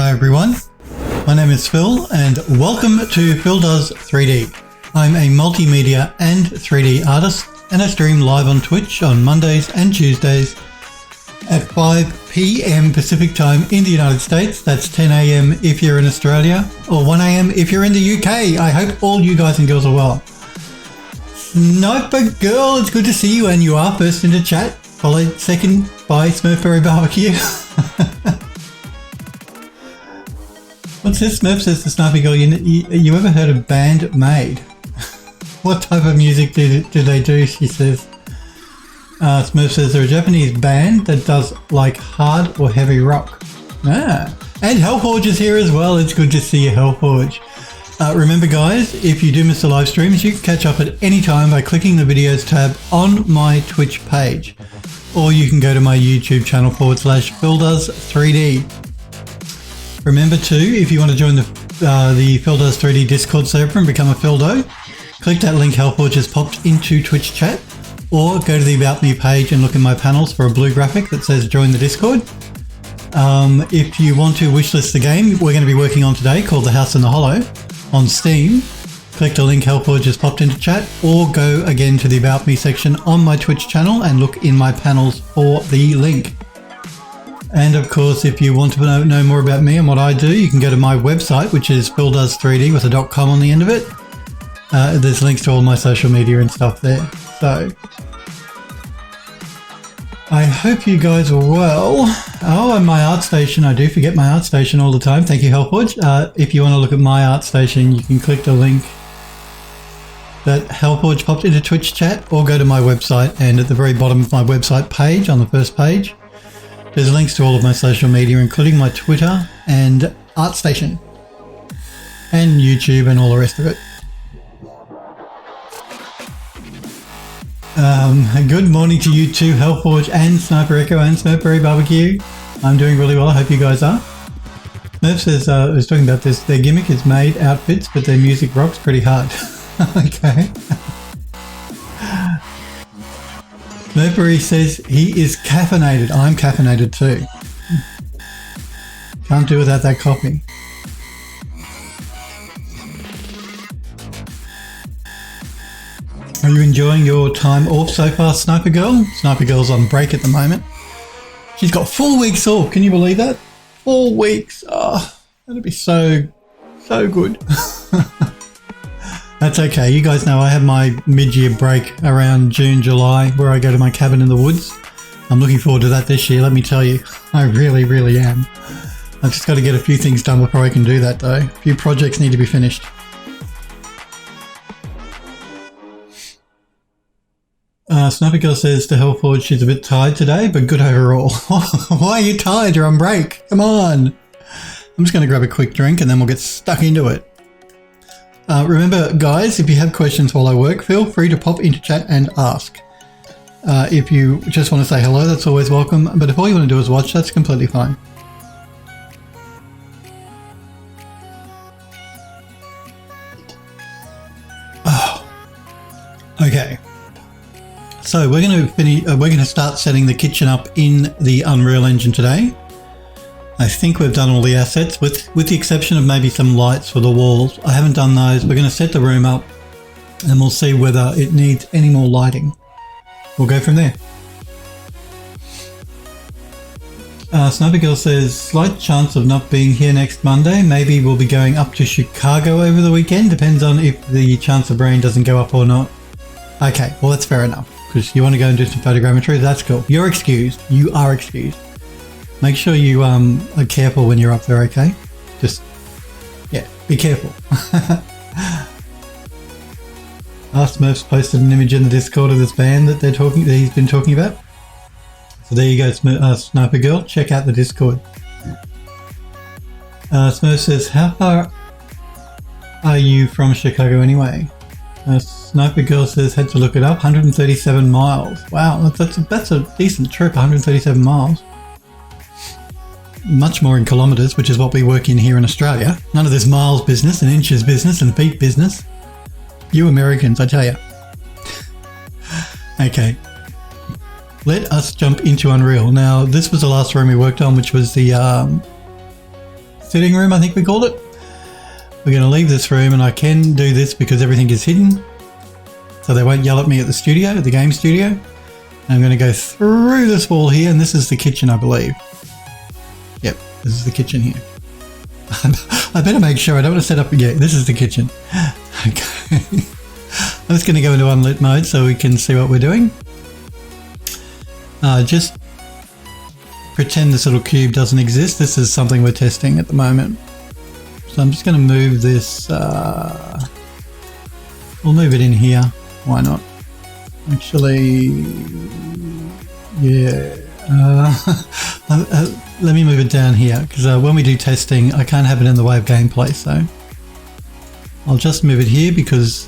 Hi everyone, my name is Phil and welcome to Phil Does 3D. I'm a multimedia and 3D artist and I stream live on Twitch on Mondays and Tuesdays at 5 p.m. Pacific time in the United States. That's 10 a.m. if you're in Australia or 1 a.m. if you're in the UK. I hope all you guys and girls are well. Sniper Girl, it's good to see you, and you are first into chat, followed second by Smurfberry Barbecue. What's this? Smurf says to Sniper Girl, you ever heard of Band Maid? What type of music do they do, she says. Smurf says they're a Japanese band that does like hard or heavy rock. And Hellforge is here as well. It's good to see you, Hellforge. Remember guys, if you do miss the live streams, you can catch up at any time by clicking the videos tab on my Twitch page. Or you can go to my YouTube channel /PhilDoes3D. Remember too, if you want to join the Phil Does 3D Discord server and become a Phildo, click that link Hellforge has popped into Twitch chat, or go to the About Me page and look in my panels for a blue graphic that says join the Discord. If you want to wishlist the game we're going to be working on today called The House in the Hollow on Steam, click the link Hellforge has popped into chat, or go again to the About Me section on my Twitch channel and look in my panels for the link. And of course, if you want to know more about me and what I do, you can go to my website, which is phildoes3d with a .com on the end of it. There's links to all my social media and stuff there. So I hope you guys are well. Oh, and my art station. I do forget my art station all the time. Thank you, Hellforge. If you want to look at my art station, you can click the link that Hellforge popped into Twitch chat, or go to my website, and at the very bottom of my website page, on the first page, there's links to all of my social media, including my Twitter and ArtStation and YouTube and all the rest of it. Good morning to you too, Hellforge and Sniper Echo and Smurfberry Barbecue. I'm doing really well. I hope you guys are. Smurf says, I was talking about this, their gimmick is made outfits, but their music rocks pretty hard. Okay. Smurfberry says he is caffeinated. I'm caffeinated too. Can't do without that coffee. Are you enjoying your time off so far, Sniper Girl? Sniper Girl's on break at the moment. She's got 4 weeks off. Can you believe that? 4 weeks. Oh, that'd be so good. That's okay. You guys know I have my mid-year break around June, July, where I go to my cabin in the woods. I'm looking forward to that this year, let me tell you. I really, really am. I've just got to get a few things done before I can do that, though. A few projects need to be finished. Sniper Girl says to Hellforge she's a bit tired today, but good overall. Why are you tired? You're on break. Come on. I'm just going to grab a quick drink and then we'll get stuck into it. Remember, guys, if you have questions while I work, feel free to pop into chat and ask. If you just want to say hello, that's always welcome. But if all you want to do is watch, that's completely fine. Oh. Okay. So we're going to finish. We're going to start setting the kitchen up in the Unreal Engine today. I think we've done all the assets with the exception of maybe some lights for the walls. I haven't done those. We're going to set the room up and we'll see whether it needs any more lighting. We'll go from there. Sniper Girl says, slight chance of not being here next Monday. Maybe we'll be going up to Chicago over the weekend. Depends on if the chance of rain doesn't go up or not. Okay, well that's fair enough. Because you want to go and do some photogrammetry, that's cool. You're excused. You are excused. Make sure you are careful when you're up there, okay? Just, yeah, be careful. Smurf's posted an image in the Discord of this band that he's been talking about. So there you go, Sniper Girl. Check out the Discord. Smurf says, how far are you from Chicago anyway? Sniper Girl says, had to look it up, 137 miles. Wow, that's a decent trip, 137 miles. Much more in kilometres, which is what we work in here in Australia. None of this miles business and inches business and feet business. You Americans, I tell you. Okay. Let us jump into Unreal. Now, this was the last room we worked on, which was the sitting room, I think we called it. We're going to leave this room, and I can do this because everything is hidden. So they won't yell at me at the studio, at the game studio. And I'm going to go through this wall here, and this is the kitchen, I believe. Yep, this is the kitchen here. I better make sure I don't want to set up again. This is the kitchen. Okay. I'm just going to go into unlit mode so we can see what we're doing. Just pretend this little cube doesn't exist. This is something we're testing at the moment. So I'm just going to move this. We'll move it in here. Why not? Actually, yeah. Let me move it down here because when we do testing, I can't have it in the way of gameplay. So I'll just move it here because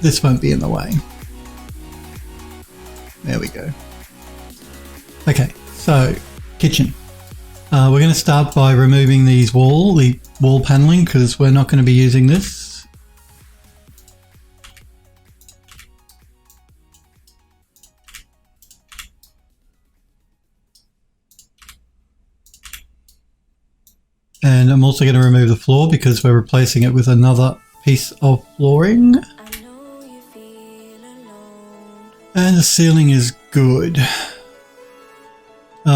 this won't be in the way. There we go. Okay, so kitchen. We're going to start by removing the wall paneling because we're not going to be using this. And I'm also going to remove the floor because we're replacing it with another piece of flooring. And the ceiling is good.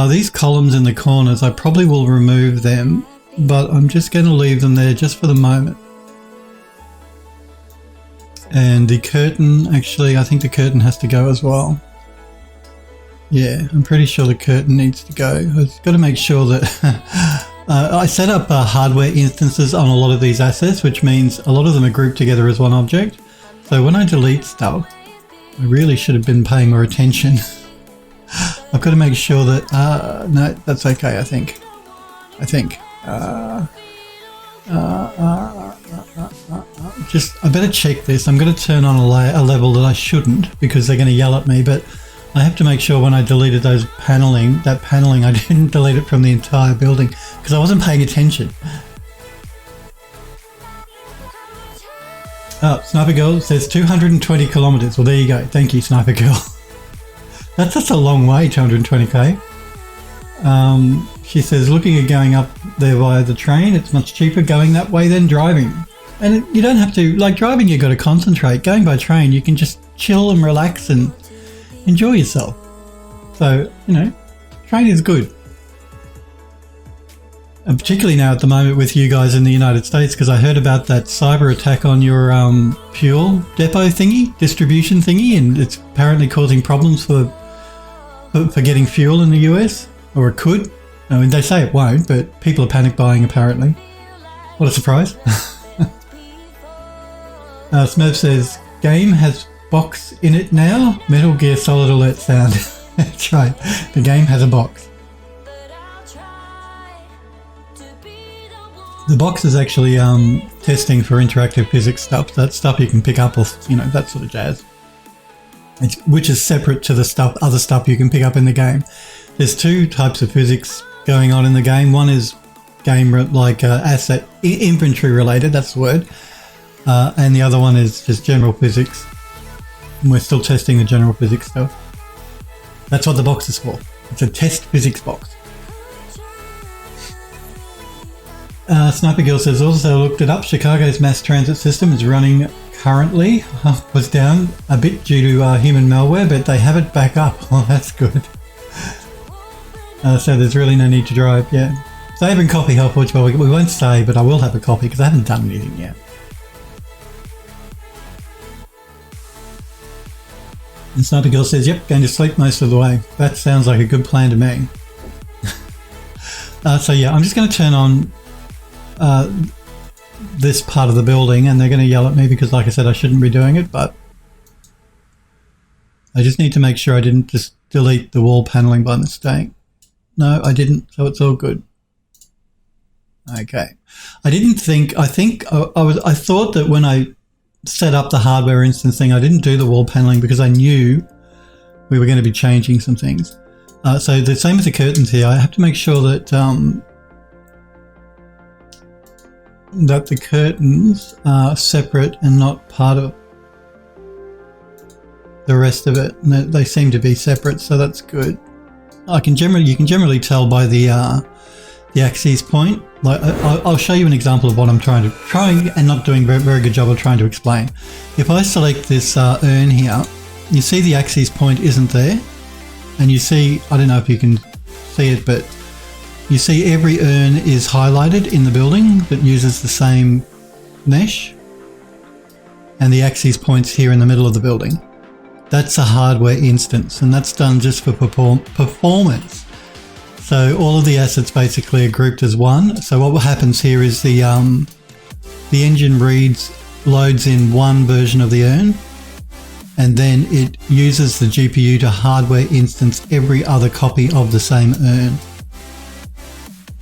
These columns in the corners, I probably will remove them, but I'm just going to leave them there just for the moment. And the curtain, actually, I think the curtain has to go as well. Yeah, I'm pretty sure the curtain needs to go. I've got to make sure that I set up hardware instances on a lot of these assets, which means a lot of them are grouped together as one object. So when I delete stuff, I really should have been paying more attention. I've got to make sure that, no, that's okay, I think. I better check this. I'm going to turn on a level that I shouldn't because they're going to yell at me, but I have to make sure when I deleted that paneling, I didn't delete it from the entire building because I wasn't paying attention. Oh, Sniper Girl says 220 kilometers. Well, there you go. Thank you, Sniper Girl. That's just a long way, 220k. She says, looking at going up there via the train, it's much cheaper going that way than driving. And you don't have to, like driving, you've got to concentrate. Going by train, you can just chill and relax and enjoy yourself. So, you know, train is good. And particularly now at the moment with you guys in the United States, because I heard about that cyber attack on your fuel depot thingy, distribution thingy, and it's apparently causing problems for getting fuel in the US, or it could. I mean, they say it won't, but people are panic buying apparently. What a surprise. Smurf says, game has box in it now. Metal Gear Solid alert sound. That's right. The game has a box. The box is actually testing for interactive physics stuff. That stuff you can pick up off, you know, that sort of jazz. Which is separate to the other stuff you can pick up in the game. There's two types of physics going on in the game. One is game like asset inventory related. That's the word. And the other one is just general physics. We're still testing the general physics stuff. That's what the box is for. It's a test physics box. Sniper Girl says, also looked it up. Chicago's mass transit system is running currently. Was down a bit due to human malware, but they have it back up. Oh, that's good. So there's really no need to drive. Yeah. Save and copy help, which we won't say, but I will have a copy because I haven't done anything yet. And Sniper Girl says, yep, going to sleep most of the way. That sounds like a good plan to me. So yeah, I'm just going to turn on this part of the building, and they're going to yell at me because, like I said, I shouldn't be doing it, but I just need to make sure I didn't just delete the wall paneling by mistake. No, I didn't, so it's all good. Okay. I thought that when I set up the hardware instance thing, I didn't do the wall paneling because I knew we were going to be changing some things. So the same with the curtains here, I have to make sure that that the curtains are separate and not part of the rest of it. And they seem to be separate, so that's good. You can generally tell by the the axis point. Like I'll show you an example of what I'm trying and not doing a very good job of trying to explain. If I select this urn here, you see the axis point isn't there, and you see, I don't know if you can see it, but you see every urn is highlighted in the building that uses the same mesh, and the axis point's here in the middle of the building. That's a hardware instance, and that's done just for performance. So all of the assets basically are grouped as one. So what happens here is the engine loads in one version of the urn, and then it uses the GPU to hardware instance every other copy of the same urn.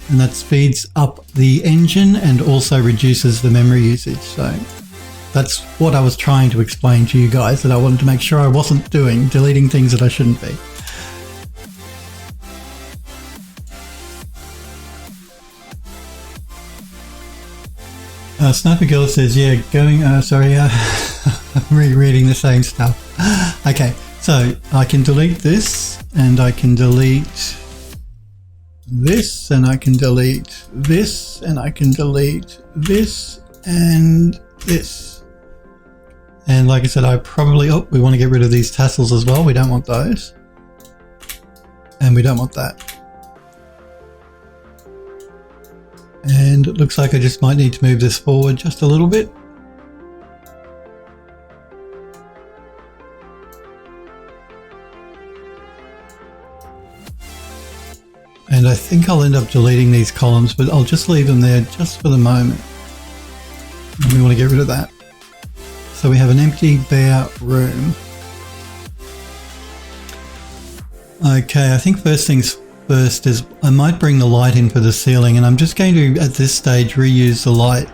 And that speeds up the engine and also reduces the memory usage. So that's what I was trying to explain to you guys, that I wanted to make sure I wasn't deleting things that I shouldn't be. Sniper Girl says, yeah, I'm rereading the same stuff. Okay, so I can delete this, and I can delete this, and I can delete this, and I can delete this, and this. And like I said, we want to get rid of these tassels as well. We don't want those. And we don't want that. And it looks like I just might need to move this forward just a little bit. And I think I'll end up deleting these columns, but I'll just leave them there just for the moment. And we want to get rid of that. So we have an empty bare room. Okay, I think first things first is I might bring the light in for the ceiling, and I'm just going to, at this stage, reuse the light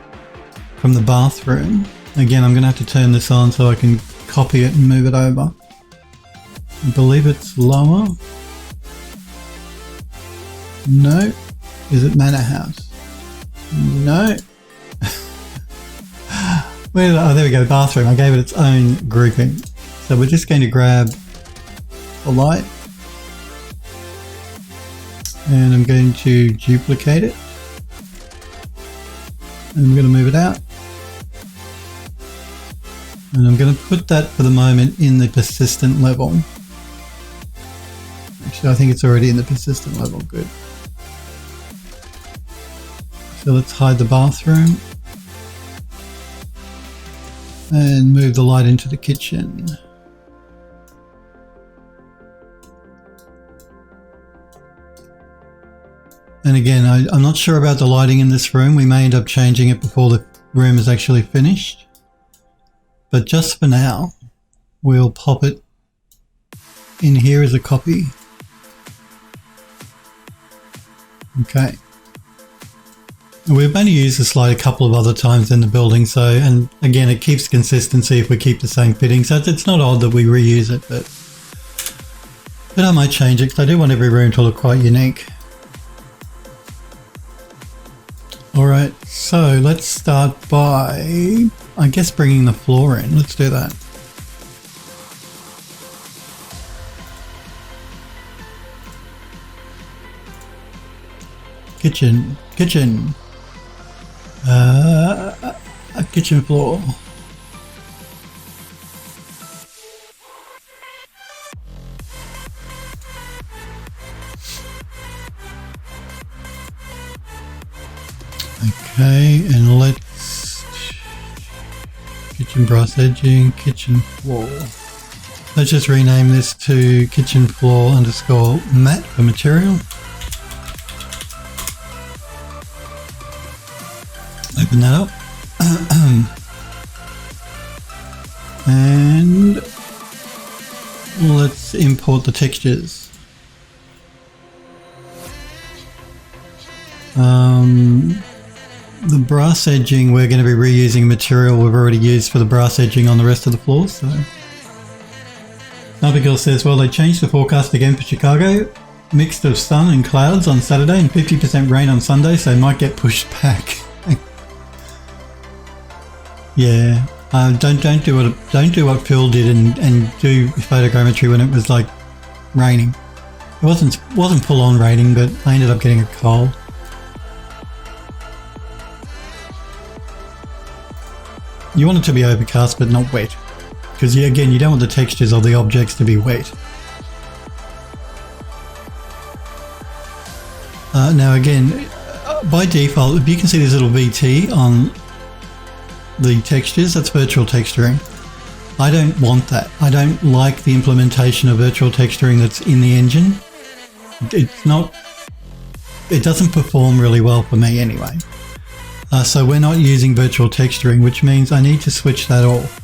from the bathroom. Again, I'm going to have to turn this on so I can copy it and move it over. I believe it's lower. No. Is it Manor House? No. Oh, there we go, bathroom. I gave it its own grouping. So we're just going to grab the light, and I'm going to duplicate it, and I'm going to move it out, and I'm going to put that for the moment in the persistent level. Actually, I think it's already in the persistent level. Good. So let's hide the bathroom and move the light into the kitchen. And again, I'm not sure about the lighting in this room. We may end up changing it before the room is actually finished. But just for now, we'll pop it in here as a copy. Okay. We've only used this light a couple of other times in the building, so, and again, it keeps consistency if we keep the same fitting, so it's not odd that we reuse it, but I might change it because I do want every room to look quite unique. Alright, so let's start by, I guess, bringing the floor in. Let's do that. Kitchen. A kitchen floor. Okay, and let's kitchen brass edging, kitchen floor. Let's just rename this to kitchen floor underscore matte for material. Open that up. And let's import the textures. The brass edging, we're going to be reusing material we've already used for the brass edging on the rest of the floors. So, Abigail says, well, they changed the forecast again for Chicago. Mixed of sun and clouds on Saturday and 50% rain on Sunday, so it might get pushed back. Yeah, don't do what Phil did and do photogrammetry when it was like raining. It wasn't full on raining, but I ended up getting a cold. You want it to be overcast but not wet, because again, you don't want the textures of the objects to be wet. Now again, by default, if you can see this little VT on the textures, that's virtual texturing. I don't want that. I don't like the implementation of virtual texturing that's in the engine. It doesn't perform really well for me anyway. So we're not using virtual texturing, which means I need to switch that off.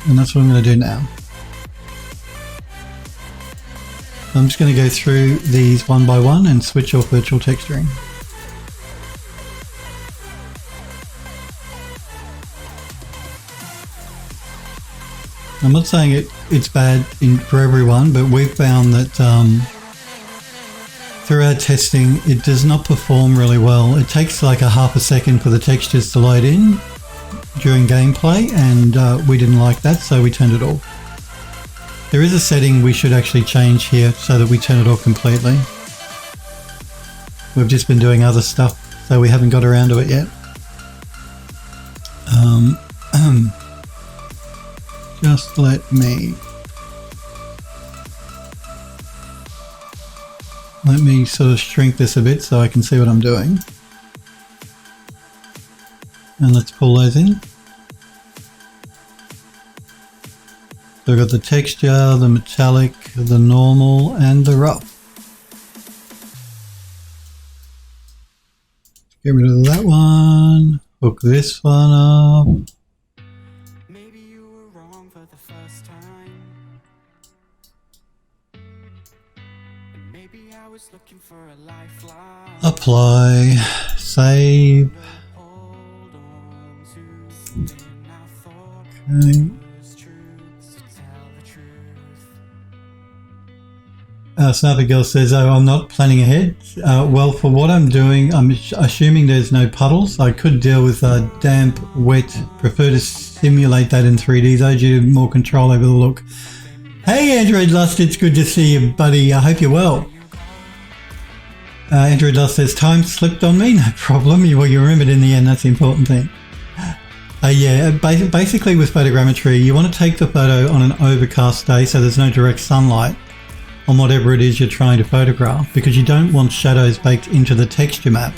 And that's what I'm going to do now. I'm just going to go through these one by one and switch off virtual texturing. I'm not saying it's bad for everyone, but we've found that through our testing, it does not perform really well. It takes like a half a second for the textures to load in during gameplay, and we didn't like that, so we turned it off. There is a setting we should actually change here so that we turn it off completely. We've just been doing other stuff, so we haven't got around to it yet. Just let me sort of shrink this a bit so I can see what I'm doing. And let's pull those in. So I've got the texture, the metallic, the normal, and the rough. Get rid of that one. Hook this one up. Maybe you were wrong for the first time. Maybe I was looking for a lifeline. Apply. Save. Okay. Sniper Girl says, oh, I'm not planning ahead. Well, for what I'm doing, I'm assuming there's no puddles. I could deal with damp, wet. Prefer to simulate that in 3D though, due to more control over the look. Hey, Android Lust, it's good to see you, buddy. I hope you're well. Android Lust says, time slipped on me. No problem. You remembered in the end. That's the important thing. Yeah, basically with photogrammetry, you want to take the photo on an overcast day so there's no direct sunlight on whatever it is you're trying to photograph, because you don't want shadows baked into the texture map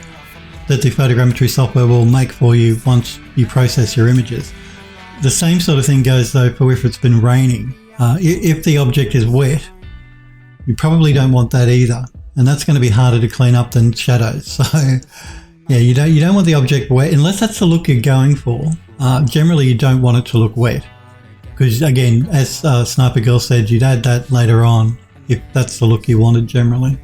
that the photogrammetry software will make for you once you process your images. The same sort of thing goes though for if it's been raining. If the object is wet, you probably don't want that either, and that's going to be harder to clean up than shadows. So yeah, you don't want the object wet unless that's the look you're going for. Generally you don't want it to look wet, because again, as Sniper Girl said, you'd add that later on if that's the look you wanted generally.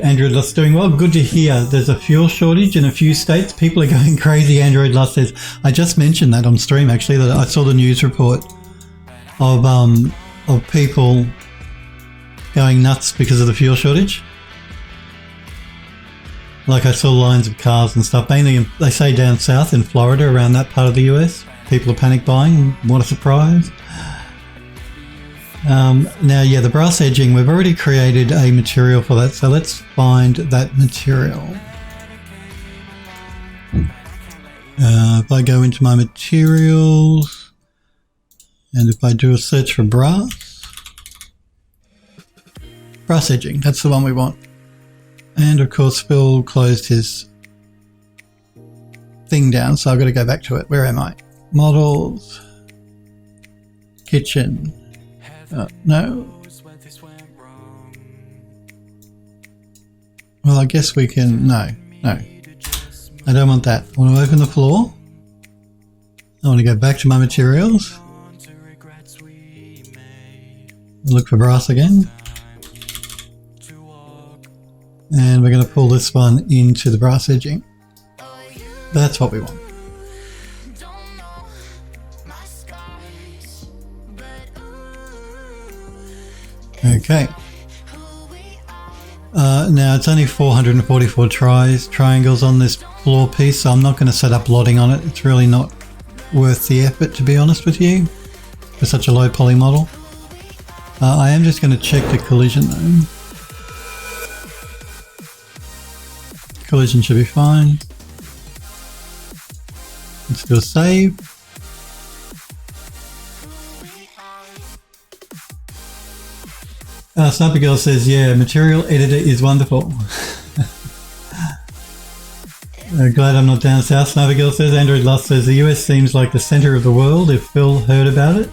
Android Lust doing well. Good to hear. There's a fuel shortage in a few states. People are going crazy. Android Lust says, I just mentioned that on stream actually, that I saw the news report of people going nuts because of the fuel shortage. Like I saw lines of cars and stuff, mainly they say down south in Florida, around that part of the US. People are panic buying. What a surprise. Now, yeah, the brass edging, we've already created a material for that. So let's find that material. If I go into my materials and if I do a search for brass edging, that's the one we want. And of course, Phil closed his thing down, so I've got to go back to it. Where am I? Models, kitchen. No. Well, I guess we can. No. I don't want that. I want to open the floor. I want to go back to my materials. Look for brass again. And we're going to pull this one into the brass edging. That's what we want. Okay. Now it's only 444 triangles on this floor piece, so I'm not going to set up lotting on it. It's really not worth the effort, to be honest with you, for such a low poly model. I am just going to check the collision though. Collision should be fine. Let's do a save. Sniper Girl says, yeah, material editor is wonderful. Glad I'm not down south. Sniper Girl says, Android Lust says, the US seems like the center of the world if Phil heard about it.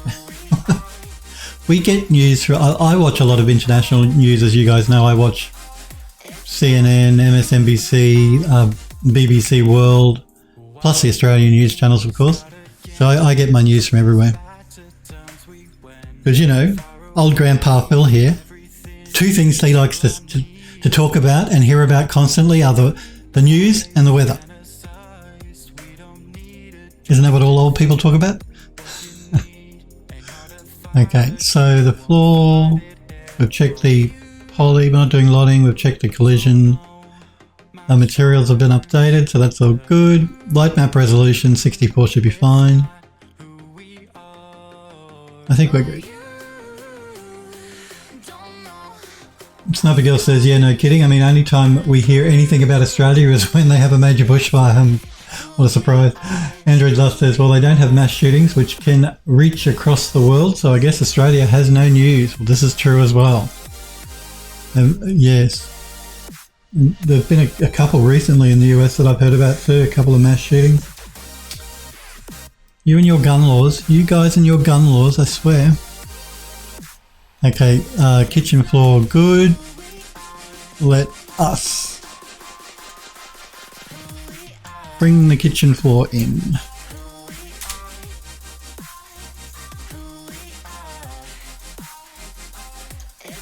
We get news from, I watch a lot of international news, as you guys know. I watch CNN, MSNBC, BBC World, plus the Australian news channels, of course. So I get my news from everywhere. Because, you know, old Grandpa Phil here, two things he likes to talk about and hear about constantly are the news and the weather. Isn't that what all old people talk about? Okay, so the floor, we've checked the poly, we're not doing lotting, we've checked the collision. Our materials have been updated, so that's all good. Light map resolution, 64 should be fine. I think we're good. Sniper Girl says, yeah, no kidding. I mean, only time we hear anything about Australia is when they have a major bushfire. What a surprise. Android Love says, well, they don't have mass shootings, which can reach across the world, so I guess Australia has no news. Well, this is true as well. Yes. There have been a couple recently in the US that I've heard about too, a couple of mass shootings. You and your gun laws. You guys and your gun laws, I swear. Okay, kitchen floor good. Let us bring the kitchen floor in.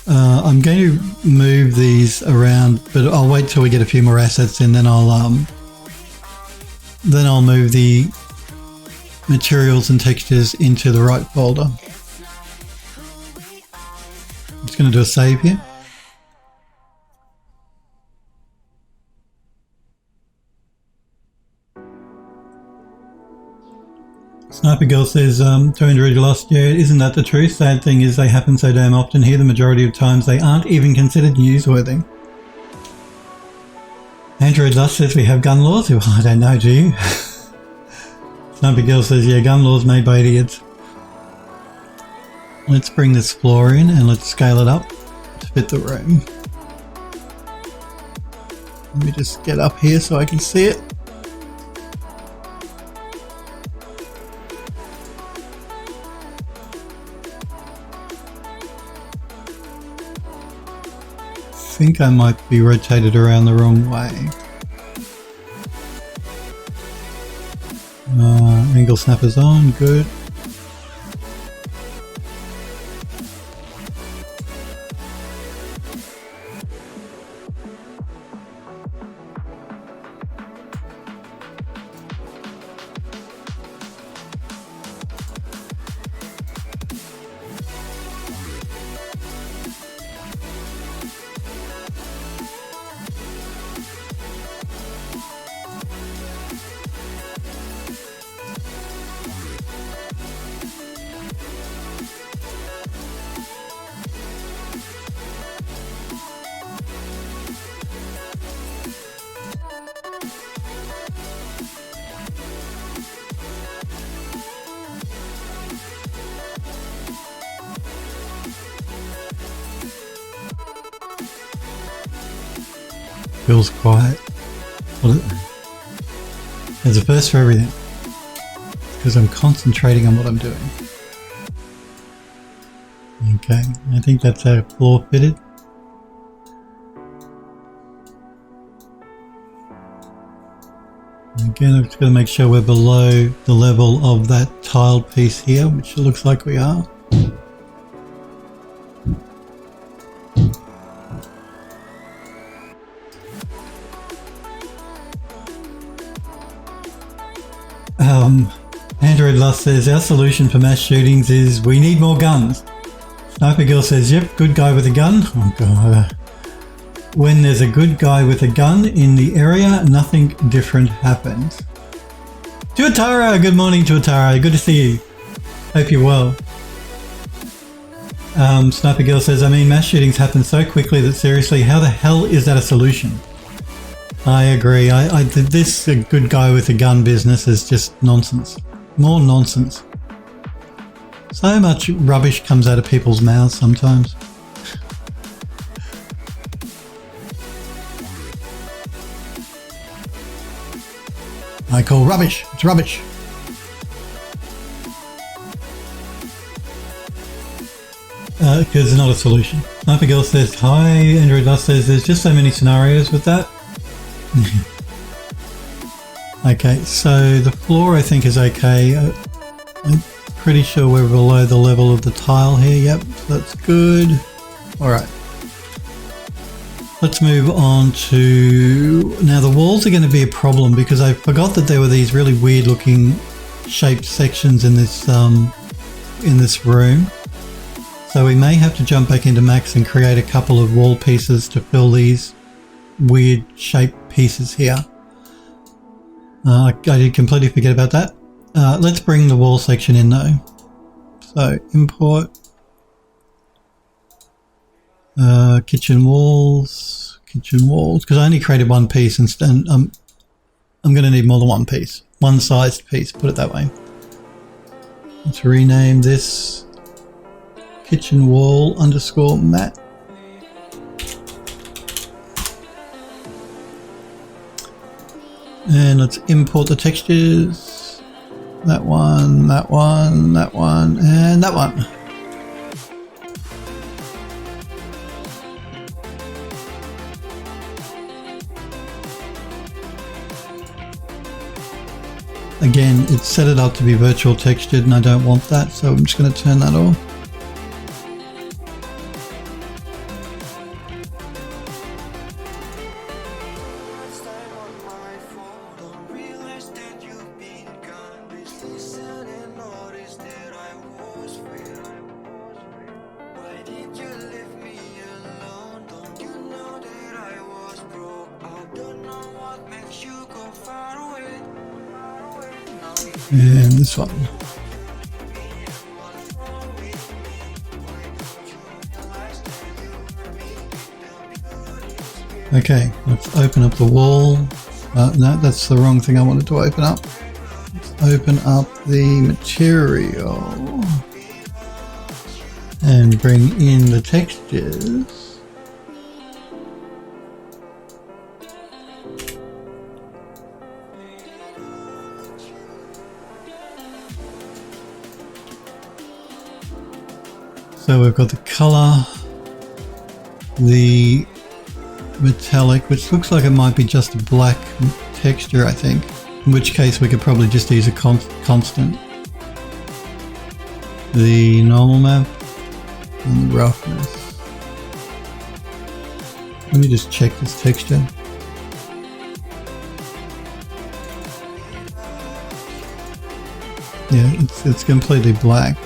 I'm going to move these around, but I'll wait till we get a few more assets in, then I'll move the materials and textures into the right folder. I'm just going to do a save here. Sniper Girl says, to Android Lost, yeah, isn't that the truth? Sad thing is they happen so damn often here, the majority of times they aren't even considered newsworthy. Android Lost says we have gun laws. Well, I don't know, do you? Sniper Girl says, yeah, gun laws made by idiots. Let's bring this floor in and let's scale it up to fit the room. Let me just get up here so I can see it. I think I might be rotated around the wrong way. Angle snapper's on, good. Feels quiet. There's a first for everything. Because I'm concentrating on what I'm doing. Okay, I think that's our floor fitted. Again, I'm just going to make sure we're below the level of that tiled piece here, which it looks like we are. Android Lust says, our solution for mass shootings is we need more guns. Sniper Girl says, yep, good guy with a gun. Oh god. When there's a good guy with a gun in the area, nothing different happens. Tuatara, good morning Tuatara, good to see you. Hope you're well. Sniper Girl says, I mean, mass shootings happen so quickly that seriously, how the hell is that a solution? I agree. This a good guy with a gun business is just nonsense. More nonsense. So much rubbish comes out of people's mouths sometimes. I call rubbish. It's rubbish. Because it's not a solution. Sniper Girl says, hi. Android Dust says, there's just so many scenarios with that. Okay, so the floor I think is okay. I'm pretty sure we're below the level of the tile here. Yep, that's good. Alright. Let's move on to... Now the walls are going to be a problem because I forgot that there were these really weird looking shaped sections in this room. So we may have to jump back into Max and create a couple of wall pieces to fill these weird shaped pieces here. I did completely forget about that. Let's bring the wall section in though. So import kitchen walls, because I only created one piece and I'm going to need more than one piece. One sized piece, put it that way. Let's rename this kitchen wall underscore mat. And let's import the textures. That one, that one, that one, and that one. Again, it's set it up to be virtual textured and I don't want that, so I'm just going to turn that off. And this one. Okay, let's open up the wall. No, that's the wrong thing I wanted to open up. Let's open up the material and bring in the textures. So we've got the color, the metallic, which looks like it might be just a black texture, I think. In which case we could probably just use a constant. The normal map and the roughness. Let me just check this texture. Yeah, it's completely black.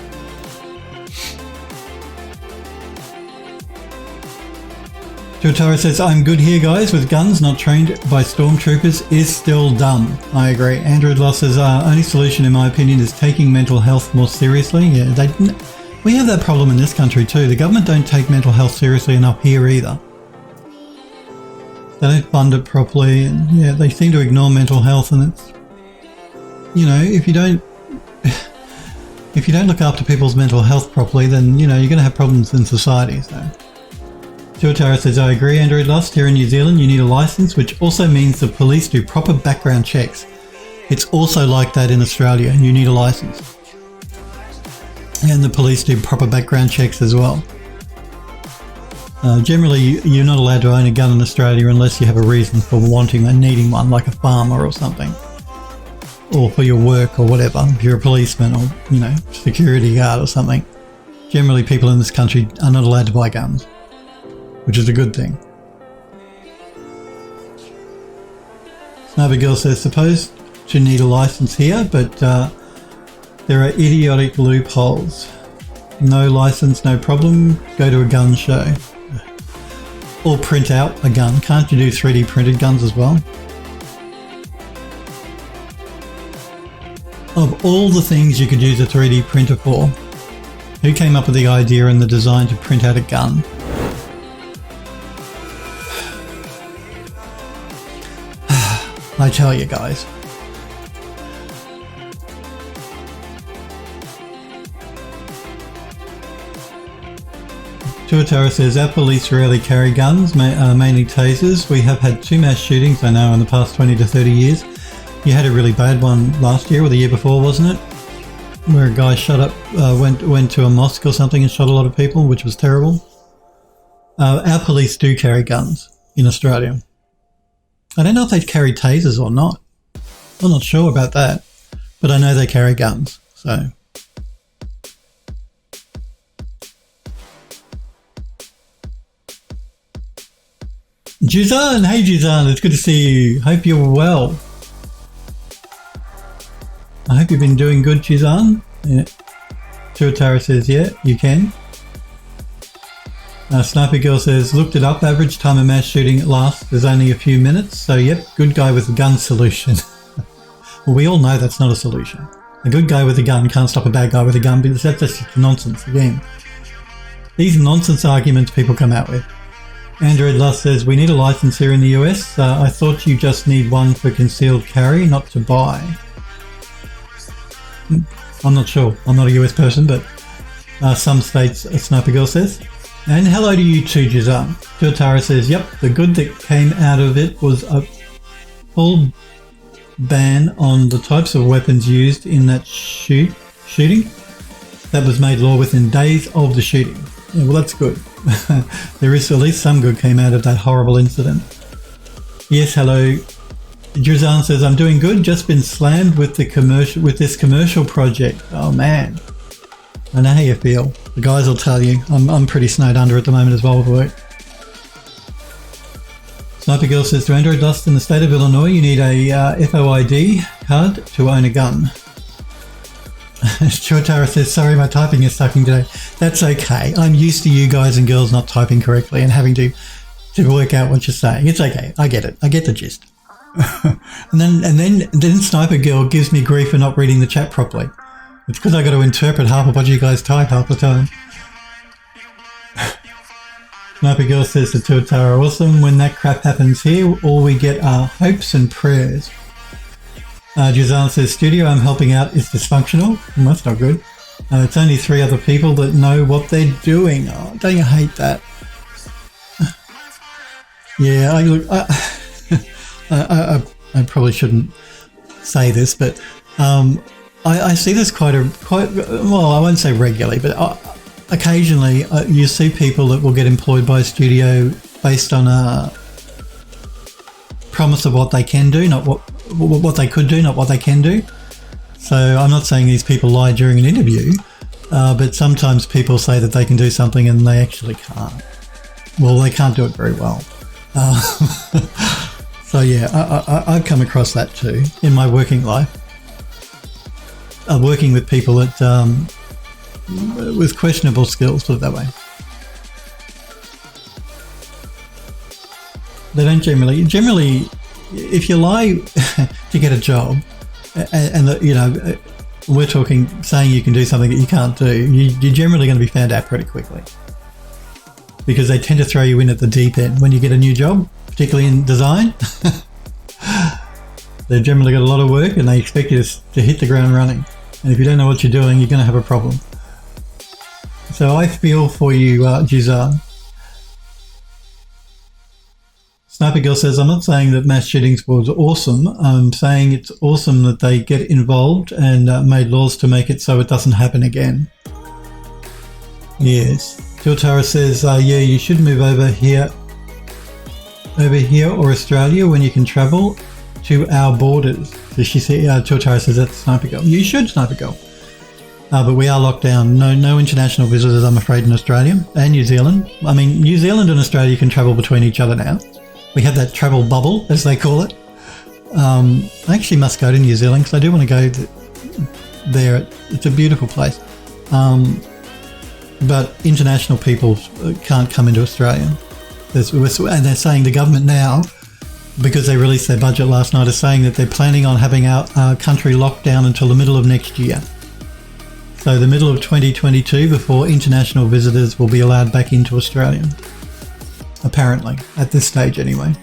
Jotaro says, I'm good here guys, with guns not trained by stormtroopers is still dumb. I agree. Android Loss says, only solution in my opinion is taking mental health more seriously. Yeah, we have that problem in this country too. The government don't take mental health seriously enough here either. They don't fund it properly and yeah, they seem to ignore mental health and it's, you know, if you don't look after people's mental health properly then, you know, you're going to have problems in society, so. Jotaro says, I agree, Android Lust. Here in New Zealand, you need a license, which also means the police do proper background checks. It's also like that in Australia, and you need a license. And the police do proper background checks as well. Generally, you're not allowed to own a gun in Australia unless you have a reason for wanting and needing one, like a farmer or something. Or for your work or whatever, if you're a policeman or, you know, security guard or something. Generally, people in this country are not allowed to buy guns, which is a good thing. Sniper Girl says, suppose you need a license here, but there are idiotic loopholes. No license, no problem, go to a gun show. Or print out a gun. Can't you do 3D printed guns as well? Of all the things you could use a 3D printer for, who came up with the idea and the design to print out a gun? I tell you guys. Tuatara says, our police rarely carry guns, mainly tasers. We have had 2 mass shootings, I know, in the past 20 to 30 years. You had a really bad one last year or the year before, wasn't it? Where a guy shot up, went to a mosque or something and shot a lot of people, which was terrible. Our police do carry guns in Australia. I don't know if they carry tasers or not. I'm not sure about that, but I know they carry guns, so... Juzan, hey Juzan, it's good to see you. Hope you're well. I hope you've been doing good, Juzan. Yeah. Tuatara says, yeah, you can. Sniper Girl says, looked it up, average time of mass shooting lasts is only a few minutes. So yep, good guy with a gun solution. Well, we all know that's not a solution. A good guy with a gun can't stop a bad guy with a gun because that's just nonsense again. These nonsense arguments people come out with. Android Lust says, we need a license here in the US. I thought you just need one for concealed carry, not to buy. I'm not sure. I'm not a US person, but some states, Sniper Girl says. And hello to you too, Jazam. Tuatara says, yep, the good that came out of it was a full ban on the types of weapons used in that shooting. That was made law within days of the shooting. Yeah, well, that's good. There is at least some good came out of that horrible incident. Yes, hello. Drizan says, I'm doing good, just been slammed with this commercial project. Oh man. I know how you feel. The guys will tell you. I'm pretty snowed under at the moment as well with work. Sniper Girl says, to Android Dust, in the state of Illinois, you need a FOID card to own a gun. Tuatara says, sorry, my typing is sucking today. That's okay. I'm used to you guys and girls not typing correctly and having to work out what you're saying. It's okay. I get it. I get the gist. and then Sniper Girl gives me grief for not reading the chat properly. It's because I got to interpret half of what you guys type half the time. Sniper Girl says to Tuatara, awesome. When that crap happens here, all we get are hopes and prayers. Jazan says, studio I'm helping out is dysfunctional. Well, that's not good. It's only 3 other people that know what they're doing. Oh, don't you hate that? Yeah, I probably shouldn't say this, but I see this quite well, I won't say regularly, but occasionally you see people that will get employed by a studio based on a promise of what they can do, not what they could do, not what they can do. So I'm not saying these people lie during an interview, but sometimes people say that they can do something and they actually can't. Well, they can't do it very well. So yeah, I've come across that too in my working life. Working with people that with questionable skills, put it that way. They don't generally, if you lie to get a job, and you know, we're talking saying you can do something that you can't do, you're generally going to be found out pretty quickly. Because they tend to throw you in at the deep end when you get a new job, particularly in design. They've generally got a lot of work and they expect you to hit the ground running. And if you don't know what you're doing, you're going to have a problem. So I feel for you, Jizar. Sniper Girl says, I'm not saying that mass shootings was awesome. I'm saying it's awesome that they get involved and made laws to make it so it doesn't happen again. Yes. Tuatara says, yeah, you should move over here or Australia when you can travel to our borders. So she said, Tuatara says that's Sniper Girl. You should, Sniper Girl. But we are locked down. No international visitors, I'm afraid, in Australia and New Zealand. I mean, New Zealand and Australia can travel between each other now. We have that travel bubble, as they call it. I actually must go to New Zealand because I do want to go there. It's a beautiful place. But international people can't come into Australia. And they're saying the government now, because they released their budget last night, is saying that they're planning on having our country locked down until the middle of next year. So the middle of 2022 before international visitors will be allowed back into Australia. Apparently, at this stage anyway.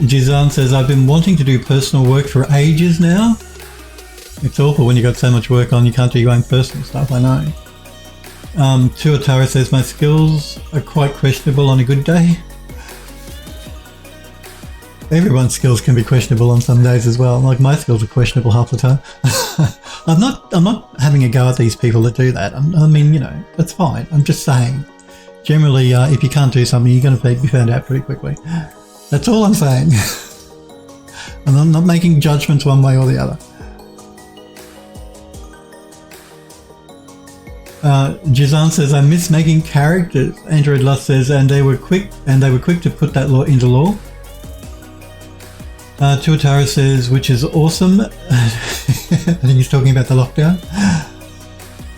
Jizan says, I've been wanting to do personal work for ages now. It's awful when you got so much work on, you can't do your own personal stuff, I know. Tuatara says, my skills are quite questionable on a good day. Everyone's skills can be questionable on some days as well. Like, my skills are questionable half the time. I'm not having a go at these people that do that. I mean, you know, that's fine. I'm just saying. Generally, if you can't do something, you're going to be found out pretty quickly. That's all I'm saying. And I'm not making judgments one way or the other. Jizan says, I miss making characters. Android Lust says, and they were quick to put that law into law. Tuatara says, which is awesome. I think he's talking about the lockdown.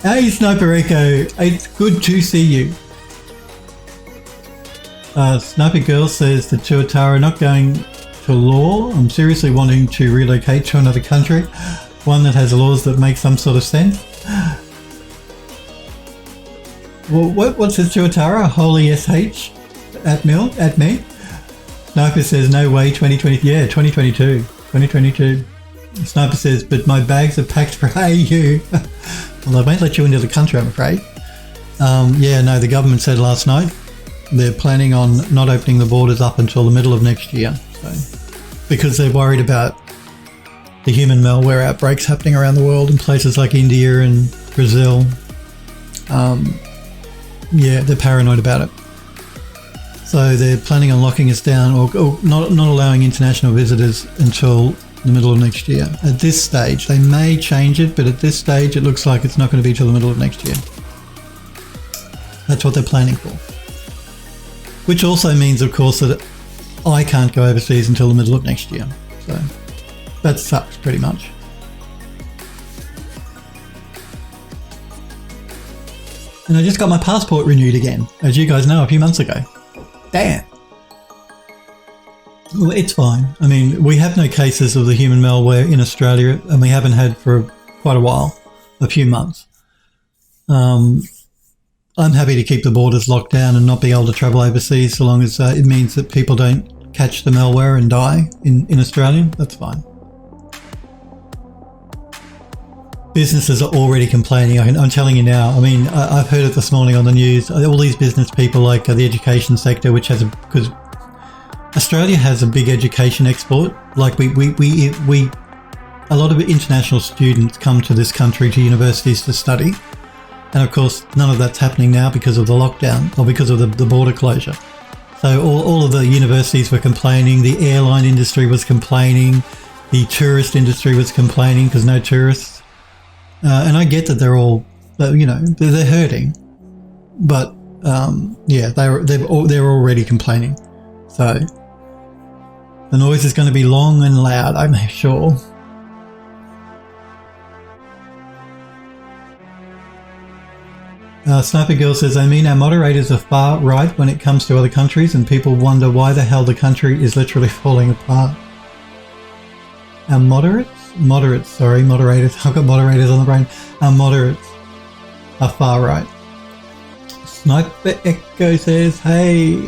Hey, Sniper Echo, it's good to see you. Sniper Girl says to Tuatara, not going to law. I'm seriously wanting to relocate to another country, one that has laws that make some sort of sense. Well, what's this, Tuatara? Holy SH at me? Sniper says, no way, 2020. Yeah, 2022. 2022. Sniper says, but my bags are packed for AU. Well, they won't let you into the country, I'm afraid. Yeah, no, the government said last night they're planning on not opening the borders up until the middle of next year. So, because they're worried about the human malware outbreaks happening around the world in places like India and Brazil. Yeah, they're paranoid about it. So they're planning on locking us down or not allowing international visitors until the middle of next year. At this stage, they may change it, but at this stage, it looks like it's not going to be till the middle of next year. That's what they're planning for. Which also means, of course, that I can't go overseas until the middle of next year. So that sucks pretty much. And I just got my passport renewed again, as you guys know, a few months ago. Damn. Well, it's fine. I mean, we have no cases of the human malware in Australia, and we haven't had for quite a while, a few months. I'm happy to keep the borders locked down and not be able to travel overseas so long as it means that people don't catch the malware and die in Australia. That's fine. Businesses are already complaining. I'm telling you now. I mean, I've heard it this morning on the news. All these business people, like the education sector, which has because Australia has a big education export. Like we a lot of international students come to this country to universities to study, and of course, none of that's happening now because of the lockdown or because of the border closure. So all of the universities were complaining. The airline industry was complaining. The tourist industry was complaining because no tourists. And I get that they're all, you know, they're hurting, but yeah, they're already complaining. So the noise is going to be long and loud, I'm sure. Sniper Girl says, I mean, our moderators are far right when it comes to other countries, and people wonder why the hell the country is literally falling apart. Our moderators. I've got moderators on the brain. Our moderates are far right. Sniper Echo says, hey.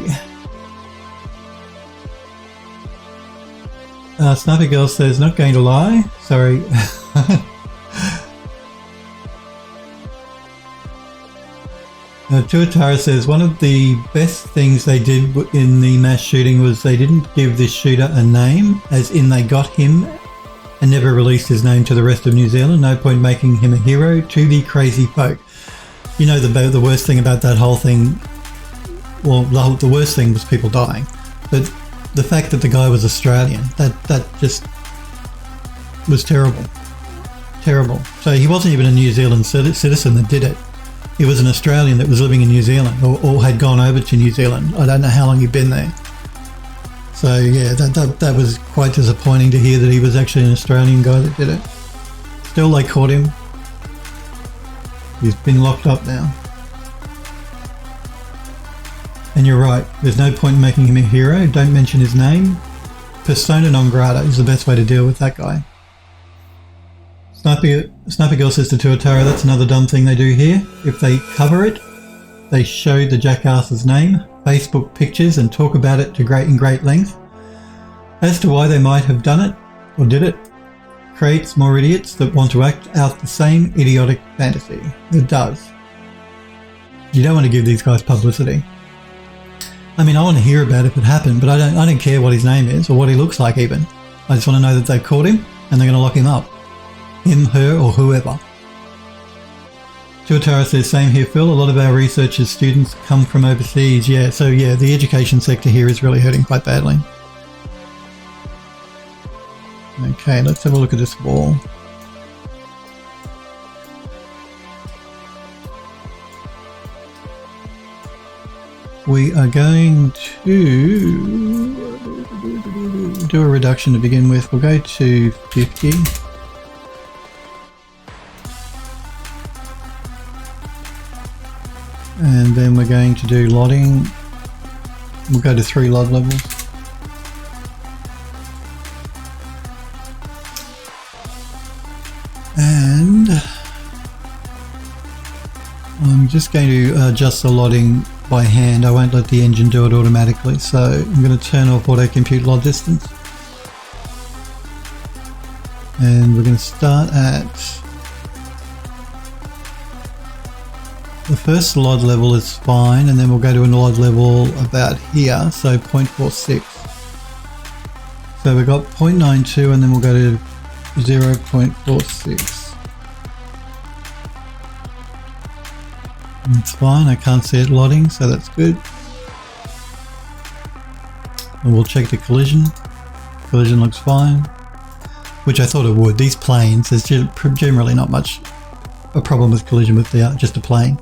Sniper Girl says, not going to lie. Sorry. Tuatara says, one of the best things they did in the mass shooting was they didn't give this shooter a name, as in they got him and never released his name to the rest of New Zealand. No point making him a hero to the crazy folk. You know, the worst thing about that whole thing, well, the worst thing was people dying. But the fact that the guy was Australian, that just was terrible. Terrible. So he wasn't even a New Zealand citizen that did it. He was an Australian that was living in New Zealand or had gone over to New Zealand. I don't know how long he'd been there. So yeah, that was quite disappointing to hear that he was actually an Australian guy that did it. Still, they caught him. He's been locked up now. And you're right, there's no point in making him a hero. Don't mention his name. Persona non grata is the best way to deal with that guy. Sniper Girl says to Tuatara, that's another dumb thing they do here. If they cover it, they show the jackass's name, Facebook pictures, and talk about it in great length. As to why they might have done it, or did it, creates more idiots that want to act out the same idiotic fantasy. It does. You don't want to give these guys publicity. I mean, I want to hear about it if it happened, but I don't care what his name is or what he looks like even. I just want to know that they've caught him and they're going to lock him up. Him, her, or whoever. Tuatara says, same here, Phil. A lot of our researchers' students come from overseas. Yeah, so yeah, the education sector here is really hurting quite badly. Okay, let's have a look at this wall. We are going to do a reduction to begin with. We'll go to 50. And then we're going to do lodding. We'll go to 3 LOD levels. And I'm just going to adjust the lodding by hand. I won't let the engine do it automatically, so I'm going to turn off auto compute LOD distance. And we're going to start at the first LOD level is fine, and then we'll go to an LOD level about here, so 0.46. So we've got 0.92 and then we'll go to 0.46. It's fine, I can't see it lodding, so that's good. And we'll check the collision. Collision looks fine, which I thought it would. These planes, there's generally not much a problem with collision with just a plane.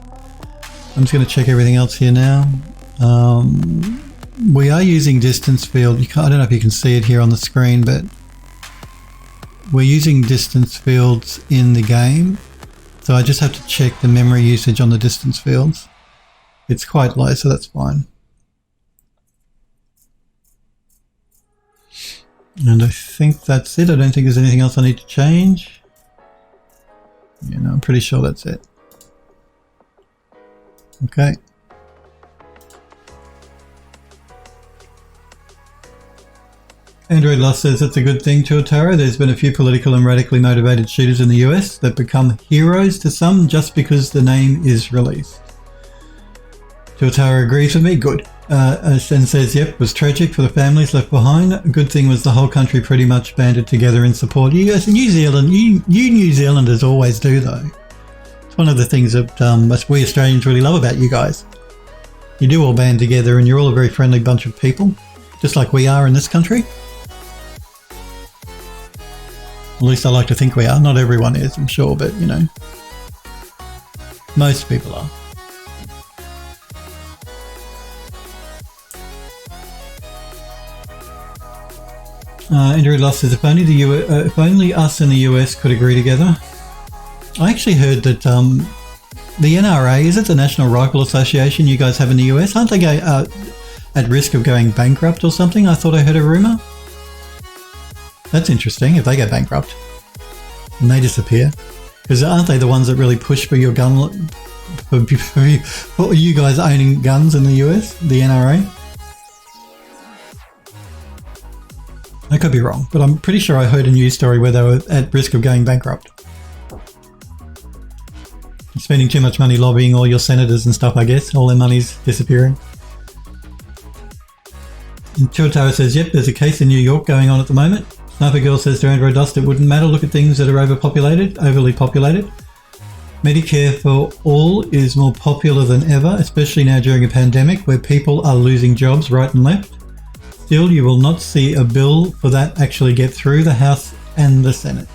I'm just going to check everything else here now. We are using distance field. I don't know if you can see it here on the screen, but we're using distance fields in the game. So I just have to check the memory usage on the distance fields. It's quite low, so that's fine. And I think that's it. I don't think there's anything else I need to change. Yeah, no, I'm pretty sure that's it. Okay. Android Lust says that's a good thing, Tuatara. There's been a few political and radically motivated shooters in the US that become heroes to some just because the name is released. Tuatara agrees with me. Good. And says, yep, it was tragic for the families left behind. A good thing was the whole country pretty much banded together in support. You guys in New Zealand, you New Zealanders always do though. It's one of the things that we Australians really love about you guys. You do all band together and you're all a very friendly bunch of people, just like we are in this country. At least I like to think we are. Not everyone is, I'm sure, but you know, most people are. Andrew Loss says, if only us in the US could agree together. I actually heard that the NRA, is it the National Rifle Association you guys have in the US? Aren't they at risk of going bankrupt or something? I thought I heard a rumour. That's interesting if they go bankrupt and they disappear. Because aren't they the ones that really push for your gun, for you guys owning guns in the US, the NRA? I could be wrong, but I'm pretty sure I heard a news story where they were at risk of going bankrupt. Spending too much money lobbying all your senators and stuff, I guess. All their money's disappearing. And Tuatara says, yep, there's a case in New York going on at the moment. Sniper Girl says to Android Dust, it wouldn't matter. Look at things that are overly populated. Medicare for all is more popular than ever, especially now during a pandemic where people are losing jobs right and left. Still, you will not see a bill for that actually get through the House and the Senate.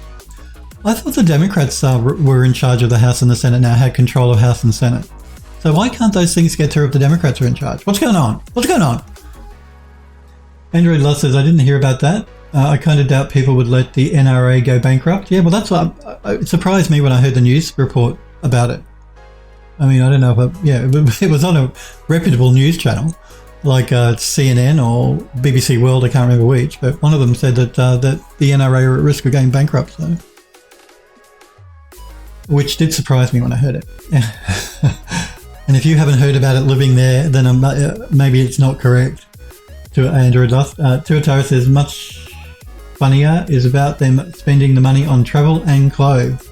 I thought the Democrats were in charge of the House and the Senate now, had control of House and Senate. So why can't those things get through if the Democrats are in charge? What's going on? What's going on? Android Love says, I didn't hear about that. I kind of doubt people would let the NRA go bankrupt. Yeah, well, that's what it surprised me when I heard the news report about it. I mean, I don't know if it was on a reputable news channel like CNN or BBC World, I can't remember which, but one of them said that that the NRA are at risk of going bankrupt, so. Which did surprise me when I heard it. And if you haven't heard about it living there, then maybe it's not correct. to Android Lost. Tuatara says much funnier is about them spending the money on travel and clothes.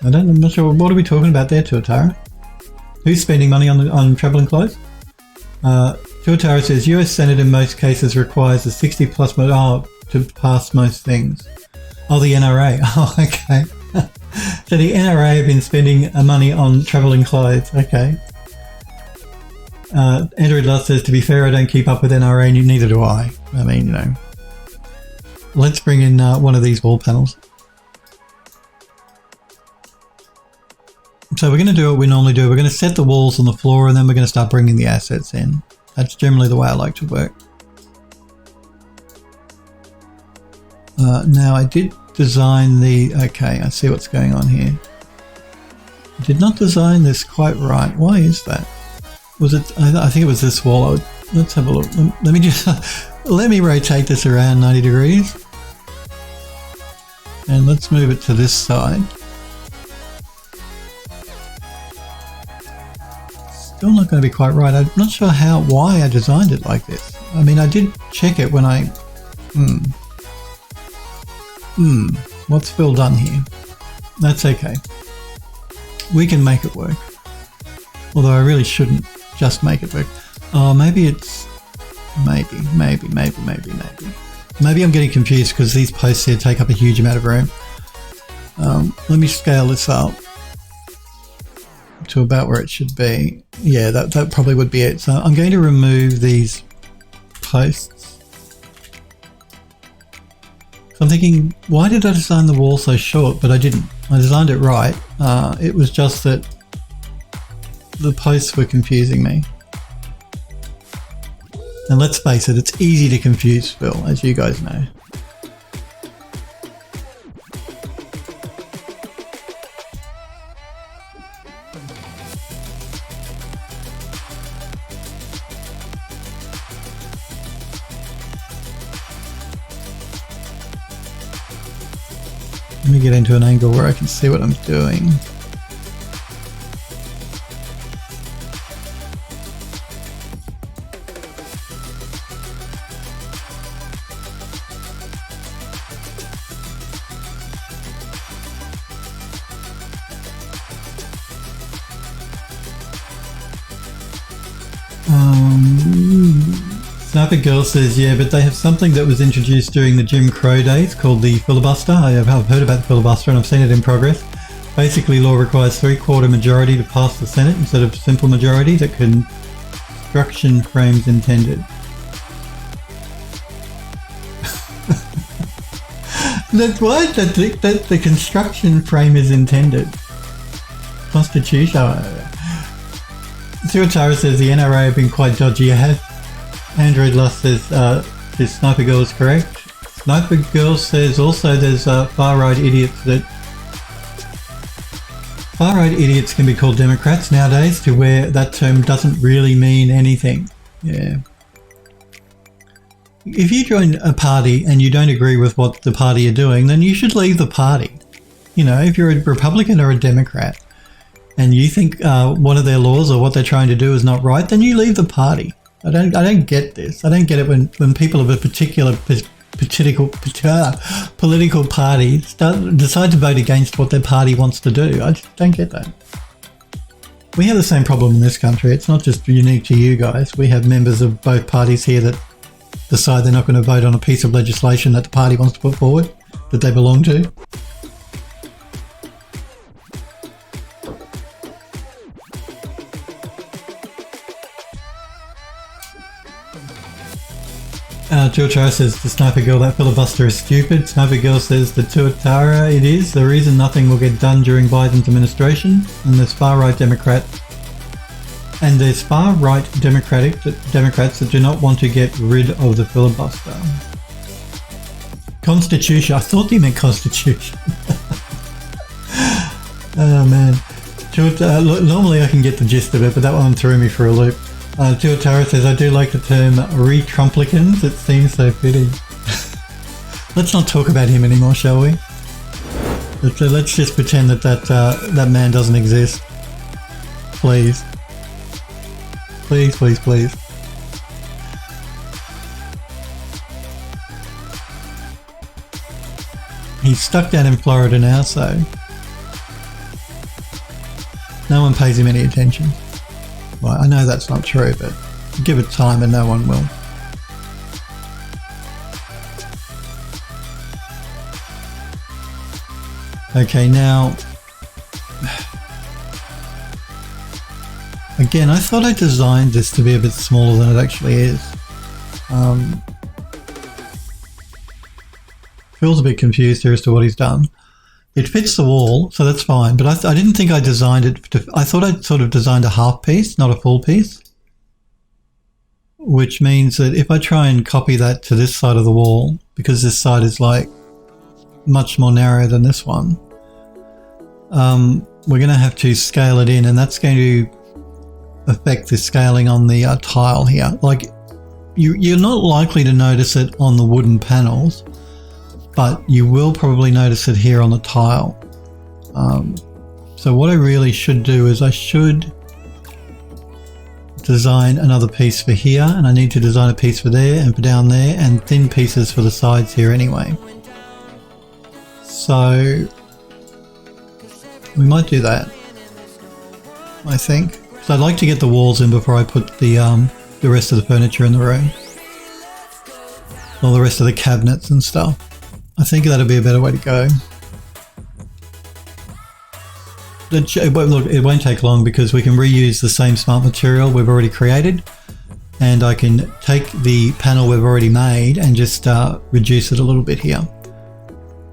I'm not sure. What are we talking about there, Tuatara? Who's spending money on travel and clothes? Tuatara says US Senate in most cases requires a 60 plus to pass most things. Oh, the NRA. Oh, okay. So the NRA have been spending money on travel and clothes. Okay. Android Love says, to be fair, I don't keep up with NRA, and neither do I. I mean, you know. Let's bring in one of these wall panels. So we're going to do what we normally do. We're going to set the walls on the floor, and then we're going to start bringing the assets in. That's generally the way I like to work. Now I did design the... Okay, I see what's going on here. I did not design this quite right. Why is that? Was it... I think it was this wall. Let's have a look. Let me just... let me rotate this around 90 degrees. And let's move it to this side. Still not going to be quite right. I'm not sure why I designed it like this. I mean, I did check it when I... What's Phil done here? That's okay. We can make it work. Although I really shouldn't just make it work. Oh, maybe it's... Maybe. Maybe I'm getting confused because these posts here take up a huge amount of room. Let me scale this up to about where it should be. Yeah, that probably would be it. So I'm going to remove these posts. So I'm thinking, why did I design the wall so short? But I didn't. I designed it right. It was just that the posts were confusing me. And let's face it, it's easy to confuse Phil, as you guys know. Let me get into an angle where I can see what I'm doing. Sniper Girl says, yeah, but they have something that was introduced during the Jim Crow days called the filibuster. I have heard about the filibuster and I've seen it in progress. Basically, law requires 3/4 majority to pass the Senate instead of simple majority that construction frames intended. That's what? That the construction frame is intended. Constitution. Suatara says the NRA have been quite dodgy. Android Lust says this Sniper Girl is correct. Sniper Girl says also there's far-right idiots can be called Democrats nowadays, to where that term doesn't really mean anything. Yeah. If you join a party and you don't agree with what the party are doing, then you should leave the party. You know, if you're a Republican or a Democrat and you think one of their laws or what they're trying to do is not right, then you leave the party. I don't get this. I don't get it when people of a particular political party decide to vote against what their party wants to do. I just don't get that. We have the same problem in this country. It's not just unique to you guys. We have members of both parties here that decide they're not going to vote on a piece of legislation that the party wants to put forward, that they belong to. Tuatara says the Sniper Girl, that filibuster is stupid. Sniper Girl says the Tuatara, it is the reason nothing will get done during Biden's administration. And there's far-right Democrats that do not want to get rid of the filibuster. Constitution. I thought he meant Constitution. Oh man. Normally I can get the gist of it, but that one threw me for a loop. Tuatara says, I do like the term re-Trumplicans. It seems so fitting. Let's not talk about him anymore, shall we? Let's just pretend that man doesn't exist. Please. Please, please, please. He's stuck down in Florida now, so no one pays him any attention. Well, I know that's not true, but give it time and no one will. Okay, now, again, I thought I designed this to be a bit smaller than it actually is. Feels a bit confused here as to what he's done. It fits the wall, so that's fine, but I didn't think I designed it to, I thought I'd sort of designed a half piece, not a full piece. Which means that if I try and copy that to this side of the wall, because this side is like much more narrow than this one, we're going to have to scale it in, and that's going to affect the scaling on the tile here. Like you're not likely to notice it on the wooden panels, but you will probably notice it here on the tile. So what I really should do is I should design another piece for here, and I need to design a piece for there and for down there, and thin pieces for the sides here anyway. So we might do that, I think. So I'd like to get the walls in before I put the rest of the furniture in the room, or the rest of the cabinets and stuff. I think that'll be a better way to go. Look, it won't take long because we can reuse the same smart material we've already created, and I can take the panel we've already made and just reduce it a little bit here.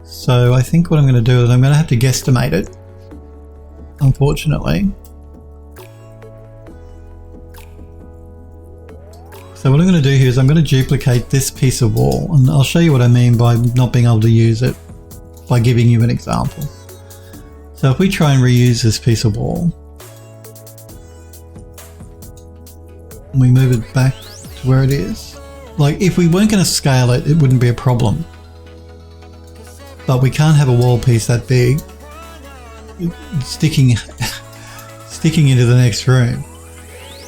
So I think what I'm going to do is I'm going to have to guesstimate it, unfortunately. So what I'm going to do here is I'm going to duplicate this piece of wall, and I'll show you what I mean by not being able to use it by giving you an example. So if we try and reuse this piece of wall, and we move it back to where it is, like if we weren't going to scale it, it wouldn't be a problem. But we can't have a wall piece that big sticking into the next room.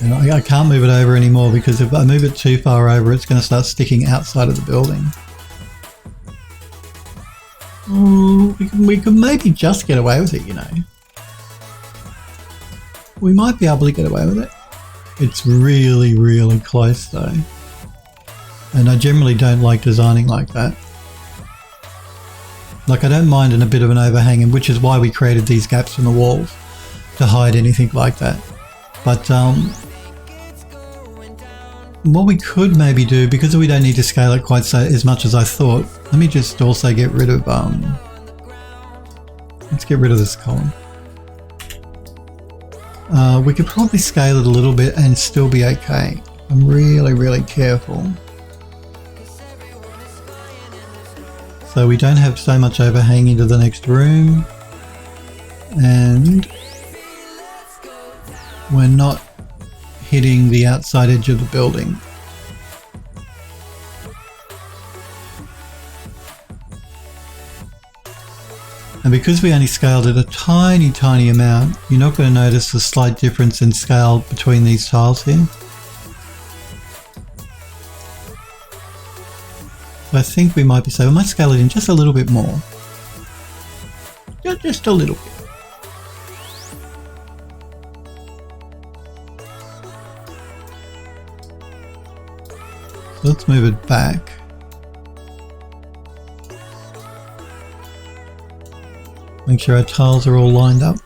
You know, I can't move it over anymore, because if I move it too far over, it's going to start sticking outside of the building. We could maybe just get away with it, you know. We might be able to get away with it. It's really, really close though. And I generally don't like designing like that. Like I don't mind in a bit of an overhang, and which is why we created these gaps in the walls, to hide anything like that. But what we could maybe do, because we don't need to scale it quite so as much as I thought, let me just also get rid of let's get rid of this column. We could probably scale it a little bit and still be okay. I'm really, really careful, so we don't have so much overhang into the next room, and we're not hitting the outside edge of the building. And because we only scaled it a tiny, tiny amount, you're not going to notice the slight difference in scale between these tiles here. So I think we might be safe. We might scale it in just a little bit more. Just a little bit. So let's move it back. Make sure our tiles are all lined up.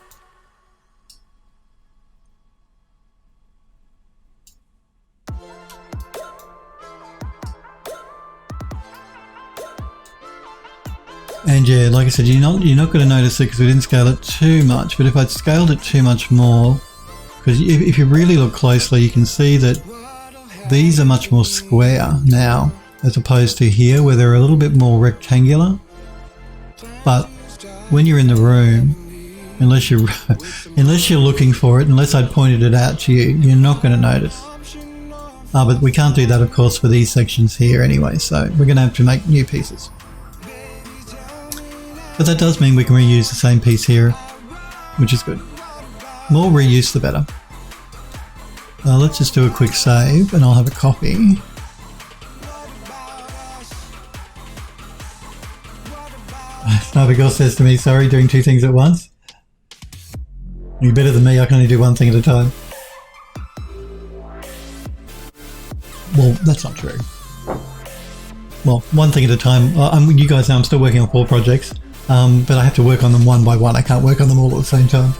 And yeah, like I said, you're not going to notice it because we didn't scale it too much. But if I'd scaled it too much more, because if you really look closely, you can see that these are much more square now, as opposed to here where they're a little bit more rectangular. But when you're in the room, unless you're looking for it, unless I'd pointed it out to you, you're not going to notice. But we can't do that, of course, for these sections here anyway, so we're going to have to make new pieces. But that does mean we can reuse the same piece here, which is good. More reuse, the better. Let's just do a quick save and I'll have a coffee. Sniper Girl says to me, sorry, doing two things at once. You're better than me, I can only do one thing at a time. Well, that's not true. Well, one thing at a time. You guys know I'm still working on 4 projects, but I have to work on them one by one. I can't work on them all at the same time.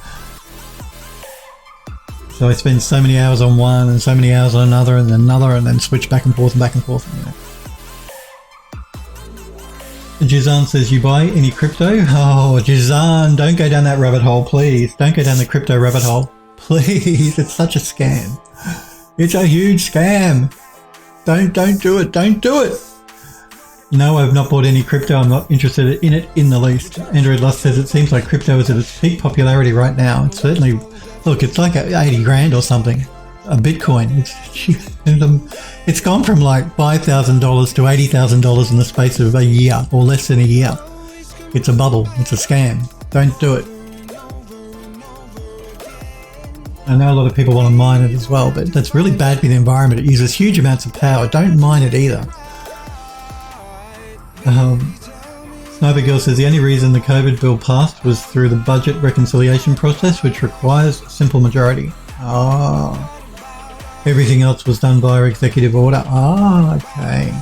So I spend so many hours on one and so many hours on another and then switch back and forth and back and forth. You know. Jizan says, you buy any crypto? Oh, Jizan, don't go down that rabbit hole, please. Don't go down the crypto rabbit hole. Please, it's such a scam. It's a huge scam. Don't do it. Don't do it. No, I've not bought any crypto. I'm not interested in it in the least. Android Lust says, it seems like crypto is at its peak popularity right now. It's certainly, look, it's like 80 grand or something. A Bitcoin. It's gone from like $5,000 to $80,000 in the space of a year or less than a year. It's a bubble. It's a scam. Don't do it. I know a lot of people want to mine it as well, but that's really bad for the environment. It uses huge amounts of power. Don't mine it either. Sniper Girl says the only reason the COVID bill passed was through the budget reconciliation process, which requires simple majority. Oh. Everything else was done via executive order. Ah, okay.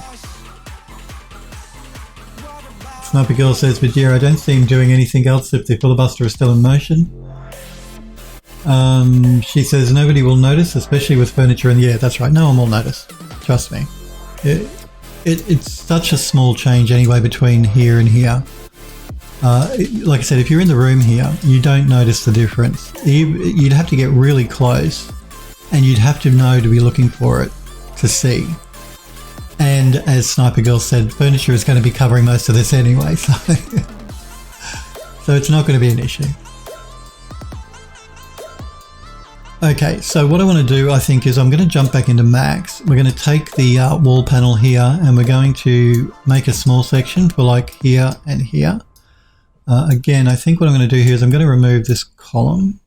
Sniper Girl says, but yeah, I don't see him doing anything else if the filibuster is still in motion. She says, nobody will notice, especially with furniture in the air. That's right, no one will notice. Trust me. It's such a small change anyway between here and here. Like I said, if you're in the room here, you don't notice the difference. You'd have to get really close. And you'd have to know to be looking for it to see. And as Sniper Girl said, furniture is going to be covering most of this anyway, so it's not going to be an issue. Okay, so what I want to do, I think, is I'm going to jump back into Max. We're going to take the wall panel here and we're going to make a small section for like here and here. Again, I think what I'm going to do here is I'm going to remove this column.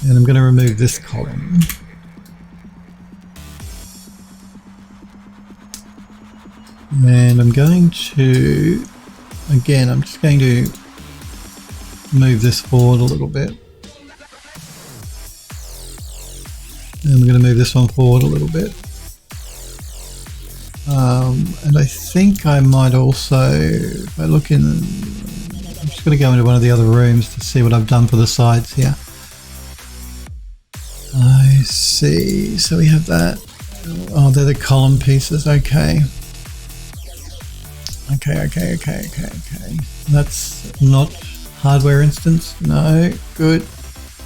And I'm going to remove this column. And I'm going to, again, I'm just going to move this forward a little bit. And we're going to move this one forward a little bit. And I think I might also, if I look in, I'm just going to go into one of the other rooms to see what I've done for the sides here. I see. So we have that. Oh, they're the column pieces. Okay. Okay. That's not hardware instance. No. Good.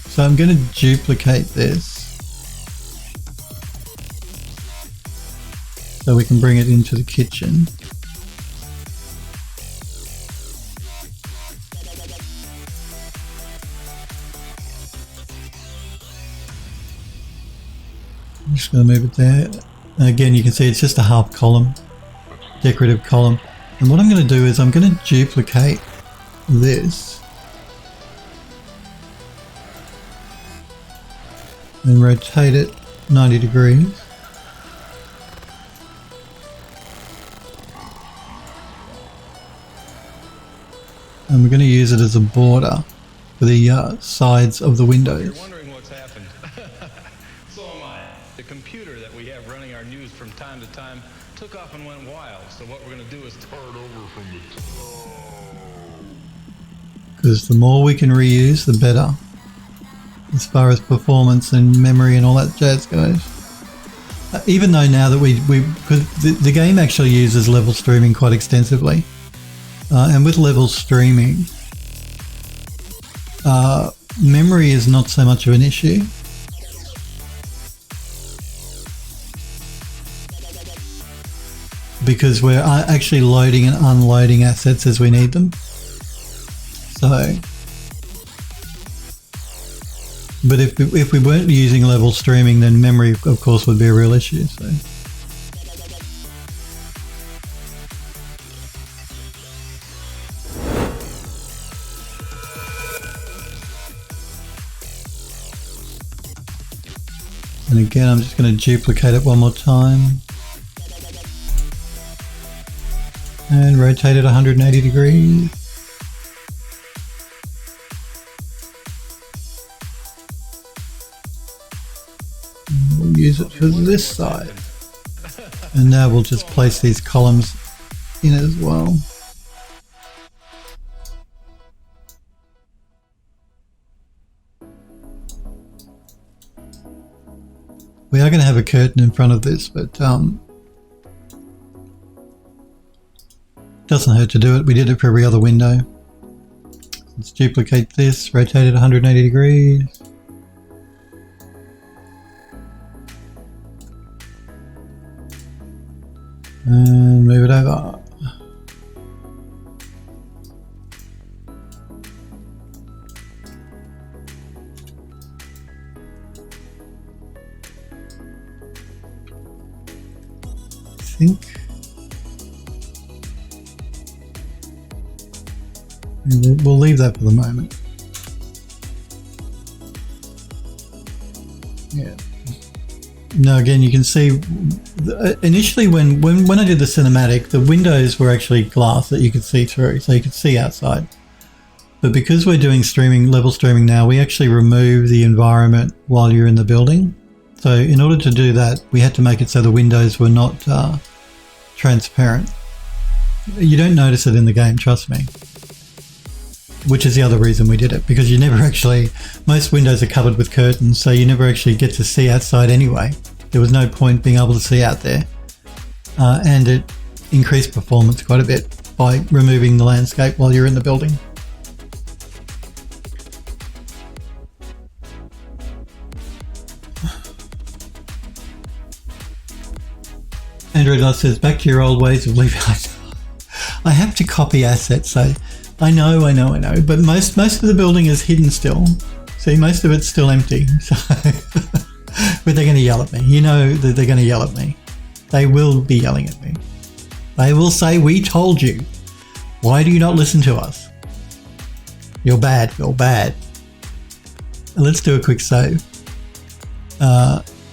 So I'm going to duplicate this. So we can bring it into the kitchen. I'm just going to move it there. And again, you can see it's just a half column, decorative column. And what I'm going to do is I'm going to duplicate this and rotate it 90 degrees. And we're going to use it as a border for the sides of the windows. You're wondering what's happened. So am I. The computer that we have running our news from time to time took off and went wild. So what we're going to do is start over from the top. Because the more we can reuse, the better. As far as performance and memory and all that jazz goes. Even though now that because the game actually uses level streaming quite extensively. And with level streaming, memory is not so much of an issue. Because we're actually loading and unloading assets as we need them. So, but if we weren't using level streaming, then memory, of course, would be a real issue. So. And again, I'm just going to duplicate it one more time. And rotate it 180 degrees. And we'll use it for this side. And now we'll just place these columns in as well. We are going to have a curtain in front of this, but doesn't hurt to do it. We did it for every other window. Let's duplicate this, rotate it 180 degrees. And move it over. I think we'll leave that for the moment. Yeah. Now again, you can see initially when I did the cinematic, the windows were actually glass that you could see through, so you could see outside. But because we're doing streaming, level streaming now, we actually remove the environment while you're in the building. So in order to do that, we had to make it so the windows were not transparent. You don't notice it in the game, trust me. Which is the other reason we did it, because you never actually, most windows are covered with curtains, so you never actually get to see outside anyway. There was no point being able to see out there. And it increased performance quite a bit by removing the landscape while you're in the building. Android Love says, back to your old ways of leaving. I have to copy assets, so I know, but most of the building is hidden still. See, most of it's still empty. So, but they're going to yell at me. You know that they're going to yell at me. They will be yelling at me. They will say, we told you. Why do you not listen to us? You're bad. You're bad. Let's do a quick save.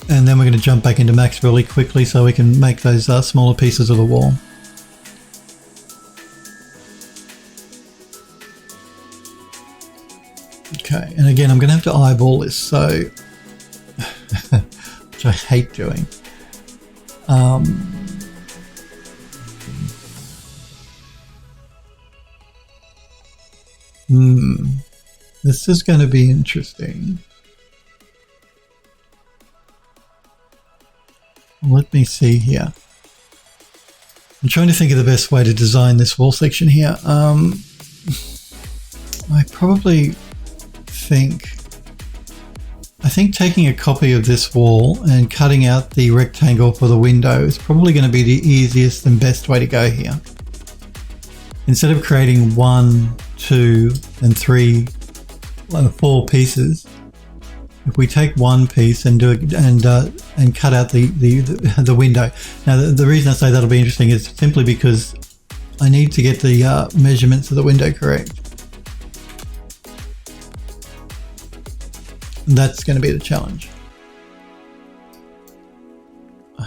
And then we're going to jump back into Max really quickly so we can make those smaller pieces of the wall. Okay, and again, I'm going to have to eyeball this, so which I hate doing. This is going to be interesting. Let me see here. I'm trying to think of the best way to design this wall section here. I think taking a copy of this wall and cutting out the rectangle for the window is probably going to be the easiest and best way to go here. Instead of creating 1, 2, and 3, 4 pieces, if we take one piece and do it and cut out the window. Now the reason I say that'll be interesting is simply because I need to get the measurements of the window correct. That's going to be the challenge.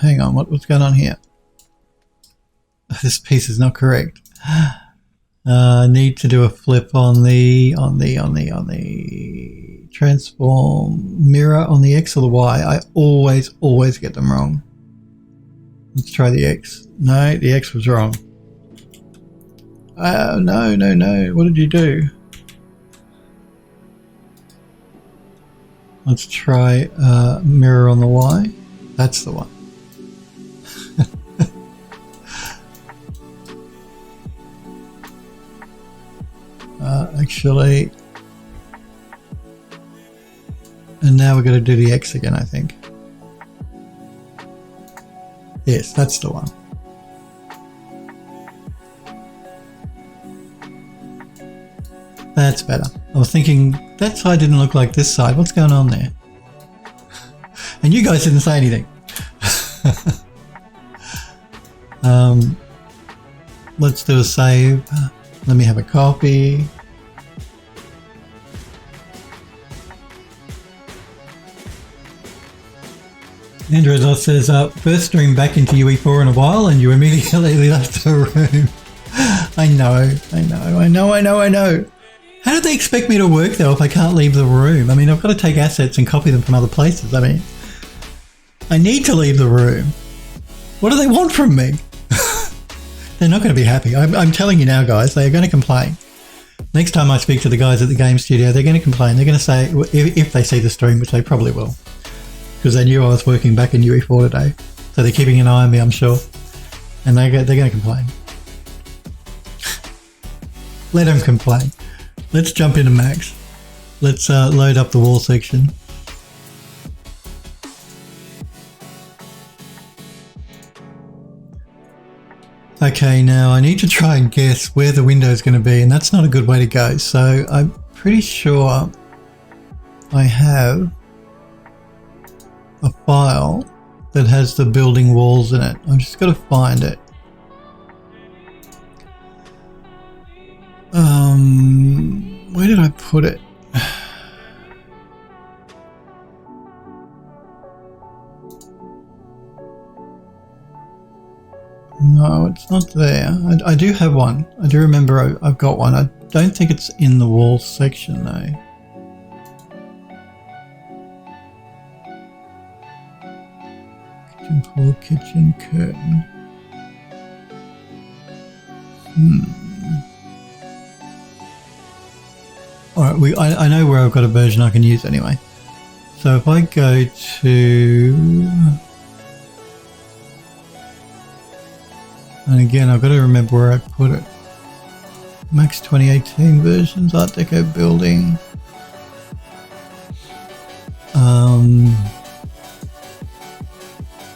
Hang on, what's going on here? This piece is not correct. Need to do a flip on the transform mirror on the X or the Y. I always get them wrong. Let's try the X. No, the X was wrong. No. What did you do? Let's try mirror on the Y. That's the one. Actually, and now we're going to do the X again, I think. Yes, that's the one. That's better. I was thinking that side didn't look like this side. What's going on there? And you guys didn't say anything. Let's do a save. Let me have a copy. Andrew Loss says, first stream back into UE4 in a while and you immediately left the room. I know. How do they expect me to work though if I can't leave the room? I mean, I've got to take assets and copy them from other places. I mean, I need to leave the room. What do they want from me? They're not going to be happy. I'm telling you now, guys, they're going to complain. Next time I speak to the guys at the game studio, they're going to complain. They're going to say, if they see the stream, which they probably will, because they knew I was working back in UE4 today. So they're keeping an eye on me, I'm sure. And they're going to complain. Let them complain. Let's jump into Max. Let's load up the wall section. Okay, now I need to try and guess where the window is going to be, and that's not a good way to go. So I'm pretty sure I have a file that has the building walls in it. I've just got to find it. Where did I put it? No, it's not there. I do have one. I do remember I've got one. I don't think it's in the wall section though. Kitchen floor, kitchen curtain. Alright, I know where I've got a version I can use anyway. So if I go to... And again, I've got to remember where I put it. Max 2018 versions, Art Deco building.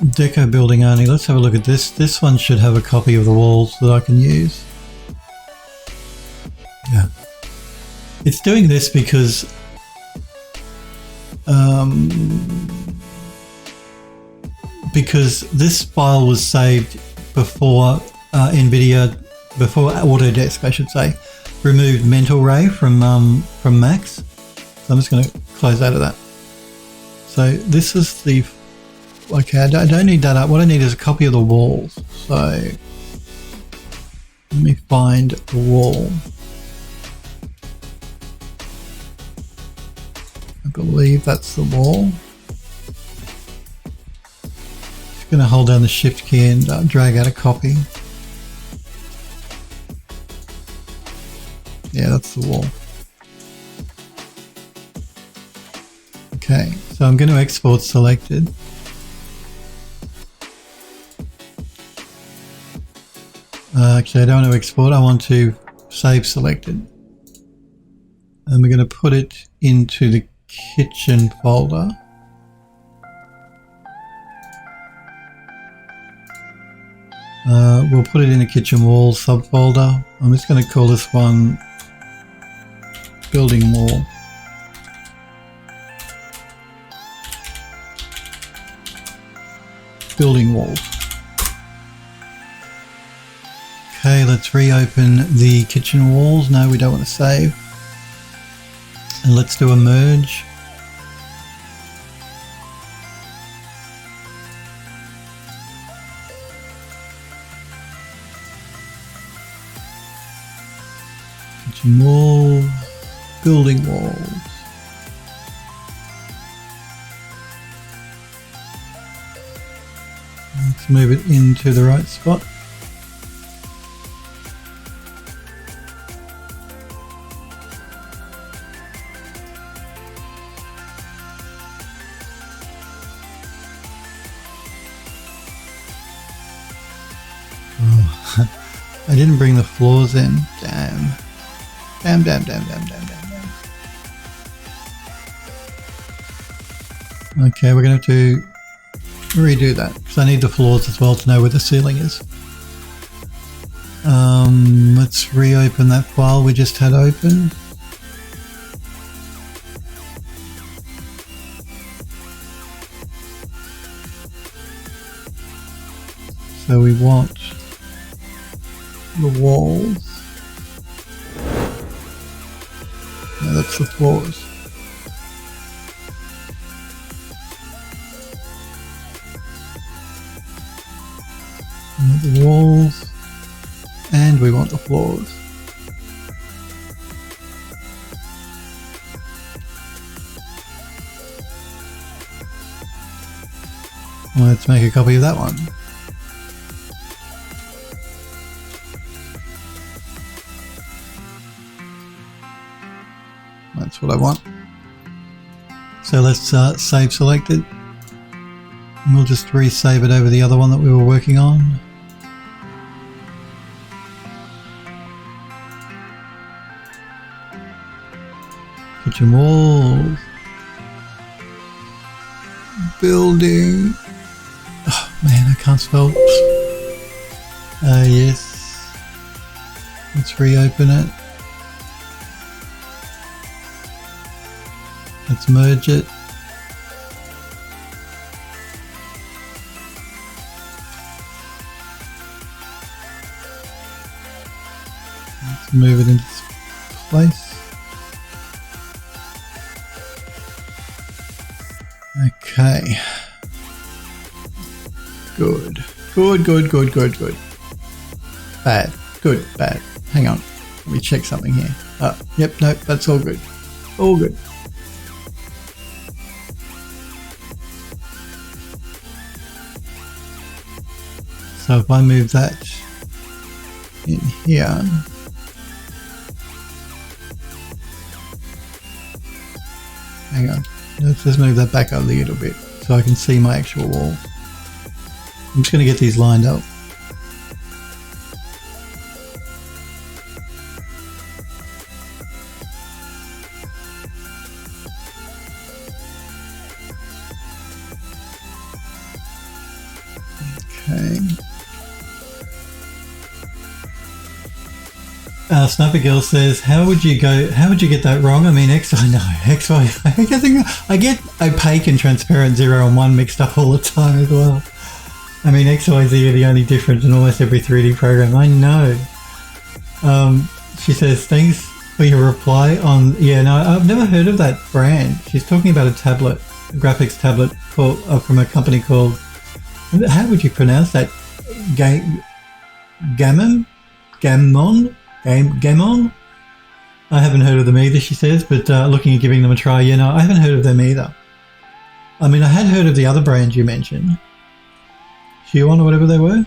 Deco building only. Let's have a look at this. This one should have a copy of the walls that I can use. Yeah. It's doing this because this file was saved before NVIDIA, before Autodesk, I should say, removed Mental Ray from Max. So I'm just going to close out of that. So this is the... Okay, I don't need that up. What I need is a copy of the walls. So let me find the wall. I believe that's the wall. Just going to hold down the shift key and drag out a copy. Yeah, that's the wall. Okay, so I'm going to export selected. Actually, I don't want to export. I want to save selected. And we're going to put it into the kitchen folder. We'll put it in the kitchen walls subfolder. I'm just going to call this one building wall. Building walls. Okay, let's reopen the kitchen walls. No, we don't want to save. And let's do a merge. Kitchen walls, building walls. Let's move it into the right spot. I didn't bring the floors in. Damn. Damn. Okay, we're going to have to redo that because I need the floors as well to know where the ceiling is. Let's reopen that file we just had open. So we want the walls. No, that's the floors. We want the walls. And we want the floors. Let's make a copy of that one. That's what I want. So let's save selected. And we'll just resave it over the other one that we were working on. Kitchen walls. Building. Oh man, I can't spell. Yes. Let's reopen it. Let's merge it. Let's move it into place. Okay. Good. Good. Bad. Good. Bad. Hang on. Let me check something here. Yep, nope, that's all good. All good. So if I move that in here, hang on, let's just move that back a little bit so I can see my actual wall. I'm just going to get these lined up. Okay. Sniper Girl says, how would you get that wrong? I mean, I get opaque and transparent 0 and 1 mixed up all the time as well. I mean, XYZ are the only difference in almost every 3D program. I know. She says, thanks for your reply on... Yeah, no, I've never heard of that brand. She's talking about a tablet, a graphics tablet from a company called... How would you pronounce that? Gammon? I haven't heard of them either, she says, but looking at giving them a try. Yeah, no, I haven't heard of them either. I mean, I had heard of the other brand you mentioned. Huon or whatever they were.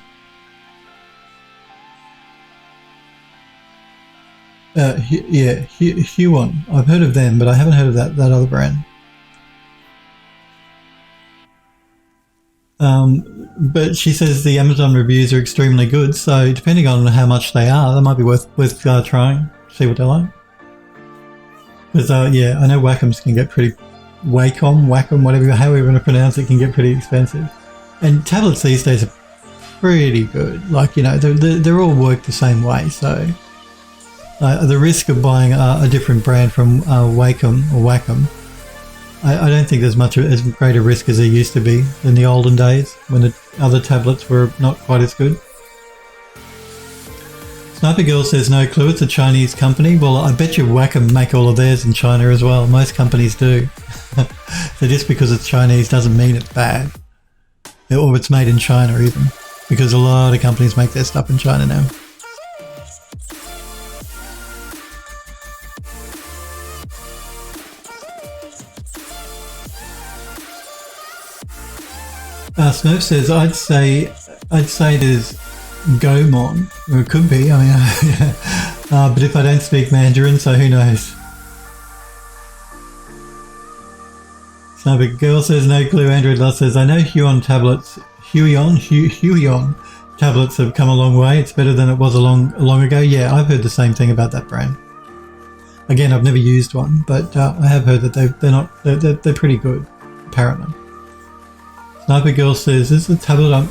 Huon. I've heard of them, but I haven't heard of that other brand. But she says the Amazon reviews are extremely good, so depending on how much they are, they might be worth trying, see what they're like. Because yeah, I know Wacom's can get pretty... Wacom, whatever, however you want to pronounce it, can get pretty expensive. And tablets these days are pretty good. Like, you know, they're all work the same way, so... the risk of buying a different brand from Wacom, I don't think there's as great a risk as there used to be in the olden days when the other tablets were not quite as good. Sniper Girl says no clue, it's a Chinese company. Well, I bet you Wacom make all of theirs in China as well. Most companies do. So just because it's Chinese doesn't mean it's bad. Or it's made in China even. Because a lot of companies make their stuff in China now. Smurf says, I'd say there's Gomon, or it could be, I mean, but if I don't speak Mandarin, so who knows. Sniper Girl says, no clue. Android Lust says, I know Huion tablets have come a long way. It's better than it was long ago. Yeah, I've heard the same thing about that brand. Again, I've never used one, but I have heard that they're pretty good, apparently. Sniper Girl says, "This is the tablet.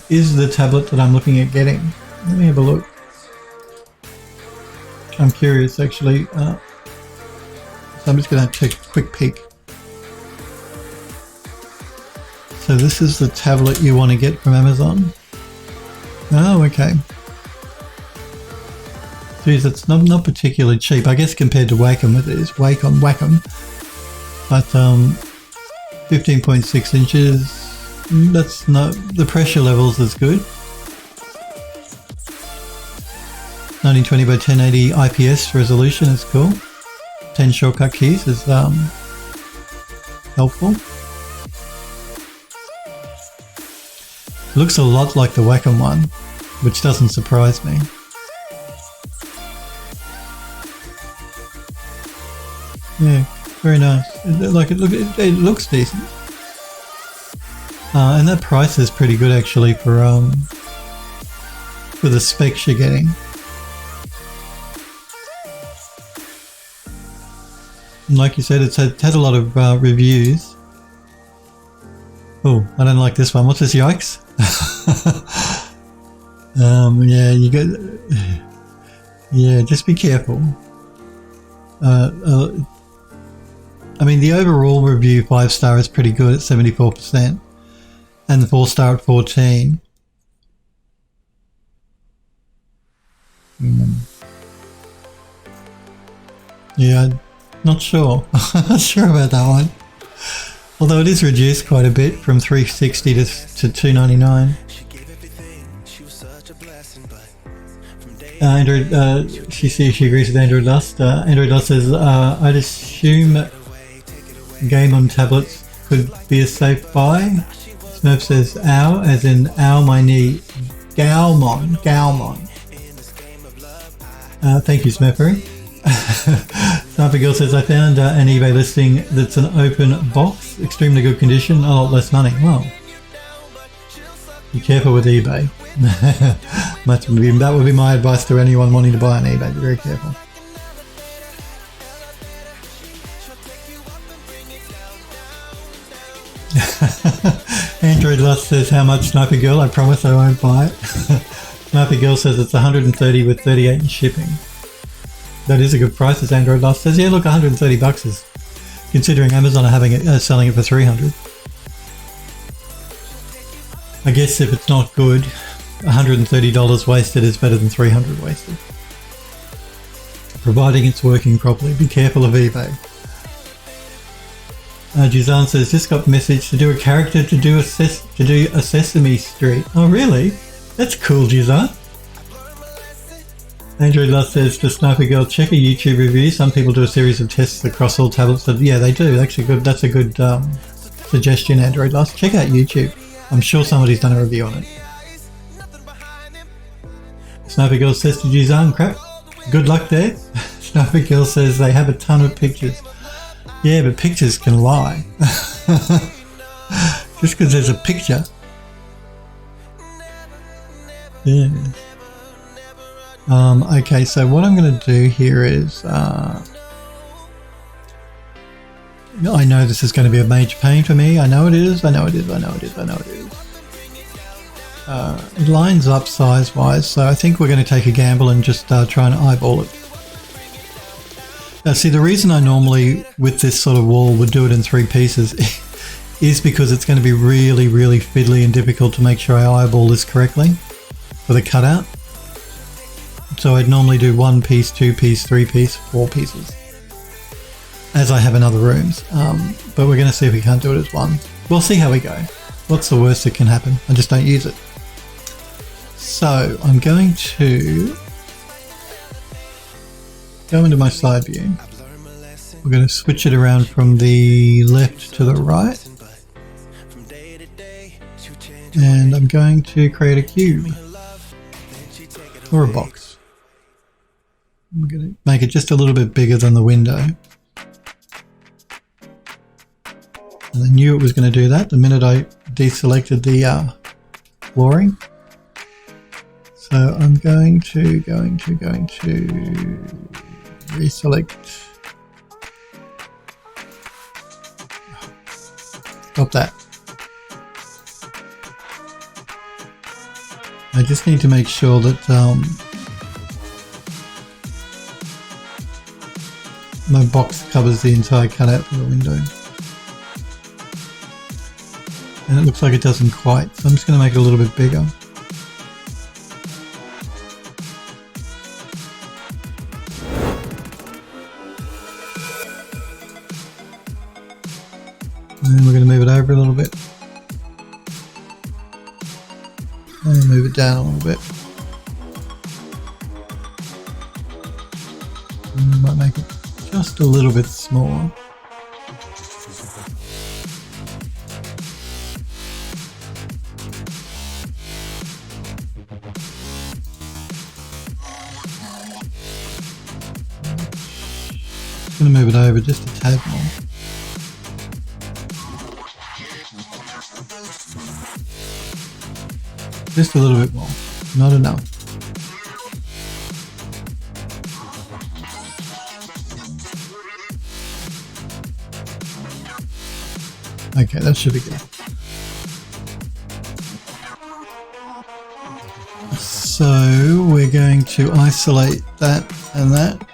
Is the tablet that I'm looking at getting." Let me have a look. I'm curious, actually. So I'm just going to take a quick peek. So this is the tablet you want to get from Amazon. Oh, okay. Geez, it's not particularly cheap, I guess, compared to Wacom. It is Wacom, but 15.6 inches. That's not, the pressure levels is good. 1920 by 1080 IPS resolution is cool. 10 shortcut keys is helpful. Looks a lot like the Wacom one, which doesn't surprise me. Yeah, very nice. It looks decent. And that price is pretty good actually for the specs you're getting. And like you said, it's had a lot of reviews. Oh, I don't like this one. What's this? Yikes! Yeah, you get. Yeah, just be careful. I mean, the overall review 5-star is pretty good at 74%, and the 4-star at 14. Yeah, not sure. Not sure about that one. Although it is reduced quite a bit from 360 to 299. Android, she agrees with Android Lust. Android Lust says, I'd assume game on tablets could be a safe buy. Smurf says, ow, as in ow my knee. Galmon. Thank you, Smurfery. Sniper Girl says, I found an eBay listing that's an open box, extremely good condition, a lot less money. Well, be careful with eBay. That would be my advice to anyone wanting to buy on eBay. Be very careful. Android Lust says, how much? Sniper Girl? I promise I won't buy it. Sniper Girl says it's 130 with 38 in shipping. That is a good price, as Android Lust says. Yeah, look, 130 bucks is, considering Amazon are having it, selling it for 300. I guess if it's not good, $130 wasted is better than 300 wasted. Providing it's working properly. Be careful of eBay. Juzan says, just got message to do a character to do a Sesame Street. Oh really? That's cool, Juzan. Android Lust says to Sniper Girl, check a YouTube review. Some people do a series of tests across all tablets. So yeah, they do. Actually, good. That's a good suggestion, Android Lust. Check out YouTube. I'm sure somebody's done a review on it. Sniper Girl says to Juzan, crap. Good luck there. Sniper Girl says they have a ton of pictures. Yeah, but pictures can lie. Just because there's a picture. Yeah. Okay, so what I'm going to do here is, I know this is going to be a major pain for me. I know it is. It lines up size-wise, so I think we're going to take a gamble and just try and eyeball it. Now, see, the reason I normally, with this sort of wall, would do it in 3 pieces is because it's going to be really, really fiddly and difficult to make sure I eyeball this correctly for the cutout. So I'd normally do 1 piece, 2 piece, 3 piece, 4 pieces, as I have in other rooms. But we're going to see if we can't do it as one. We'll see how we go. What's the worst that can happen? I just don't use it. So I'm going to go into my side view. We're going to switch it around from the left to the right. And I'm going to create a cube or a box. I'm going to make it just a little bit bigger than the window. And I knew it was going to do that the minute I deselected the flooring. So I'm going to reselect. Stop that. I just need to make sure that my box covers the entire cutout for the window. And it looks like it doesn't quite, so I'm just going to make it a little bit bigger. And then we're going to move it over a little bit. And move it down a little bit. just a little bit smaller. Going to move it over just a tad more. Just a little bit more, not enough. Okay, that should be good. So we're going to isolate that and that.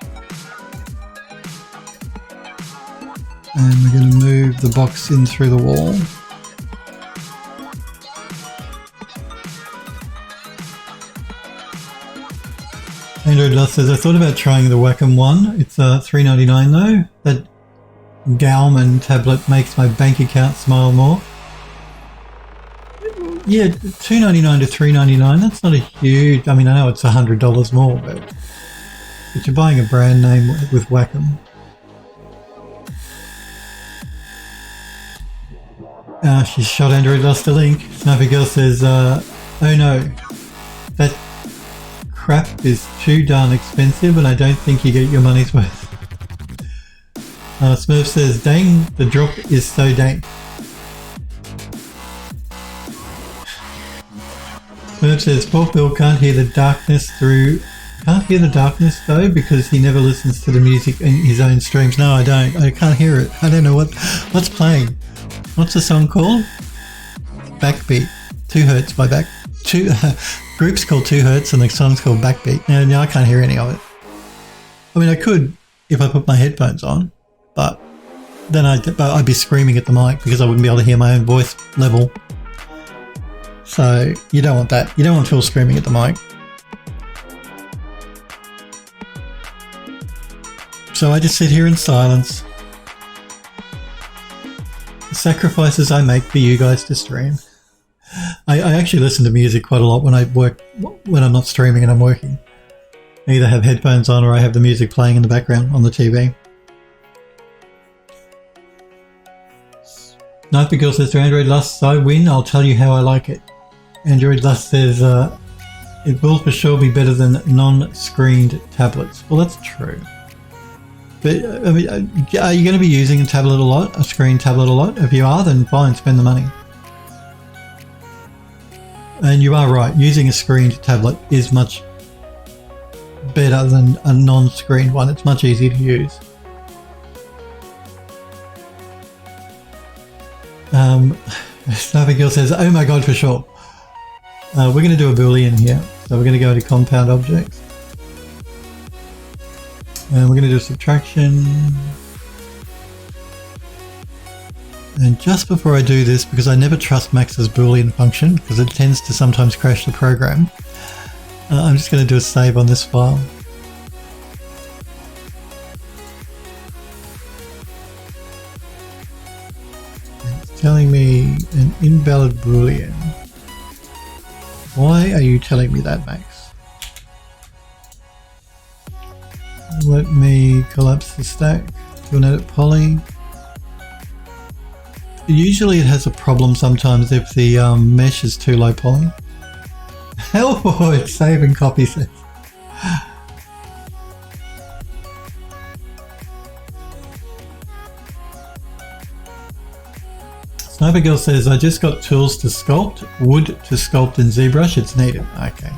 And we're going to move the box in through the wall. Android Lust says, I thought about trying the Wacom one. It's $3.99 though. That Galman tablet makes my bank account smile more. Yeah, $2.99 to $3.99. That's not a huge... I mean, I know it's $100 more, but you're buying a brand name with Wacom. She shot Android Lust a link. Snappy Girl says, oh no, that crap is too darn expensive and I don't think you get your money's worth. Smurf says, dang, the drop is so dank. Smurf says, poor Bill can't hear the darkness though because he never listens to the music in his own streams. No, I don't. I can't hear it. I don't know what's playing. What's the song called? Backbeat. 2 Hertz by group's called 2 Hertz and the song's called Backbeat. No, I can't hear any of it. I mean, I could if I put my headphones on, but then I'd be screaming at the mic because I wouldn't be able to hear my own voice level. So you don't want that. You don't want Phil screaming at the mic. So I just sit here in silence. Sacrifices I make for you guys to stream. I actually listen to music quite a lot when I'm not streaming and I'm working. I either have headphones on or I have the music playing in the background on the TV. Sniper Girl says to Android Lust, I win, I'll tell you how I like it. Android Lust says, it will for sure be better than non-screened tablets. Well, that's true. But, I mean, are you going to be using a tablet a lot, a screen tablet a lot? If you are, then fine, spend the money. And you are right, using a screened tablet is much better than a non-screened one. It's much easier to use. Sniper Girl says, oh my god, for sure. We're going to do a Boolean here. So we're going to go into compound objects. And we're going to do a subtraction. And just before I do this, because I never trust Max's Boolean function, because it tends to sometimes crash the program, I'm just going to do a save on this file. It's telling me an invalid Boolean. Why are you telling me that, Max? Let me collapse the stack to an edit poly. Usually it has a problem sometimes if the mesh is too low poly. Oh, it's save and copy says. Sniper Girl says, I just got tools to sculpt, wood to sculpt in ZBrush, it's needed. Okay.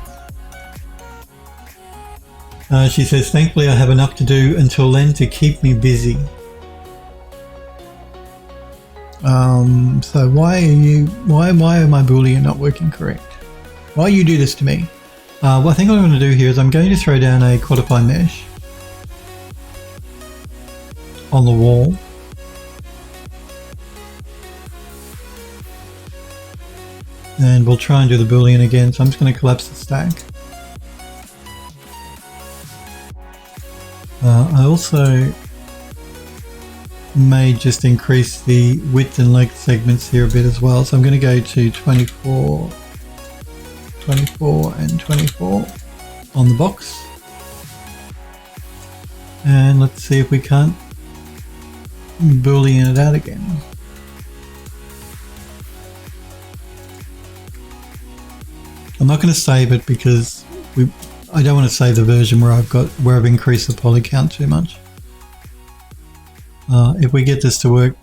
She says, thankfully I have enough to do until then to keep me busy. So why am my Boolean not working correct? Why you do this to me? Well, I think what I'm going to do here is I'm going to throw down a quantify mesh on the wall. And we'll try and do the Boolean again. So I'm just going to collapse the stack. I also may just increase the width and length segments here a bit as well. So I'm going to go to 24, 24 and 24 on the box. And let's see if we can't boolean it out again. I'm not going to save it because I don't want to save the version where I've increased the poly count too much. If we get this to work,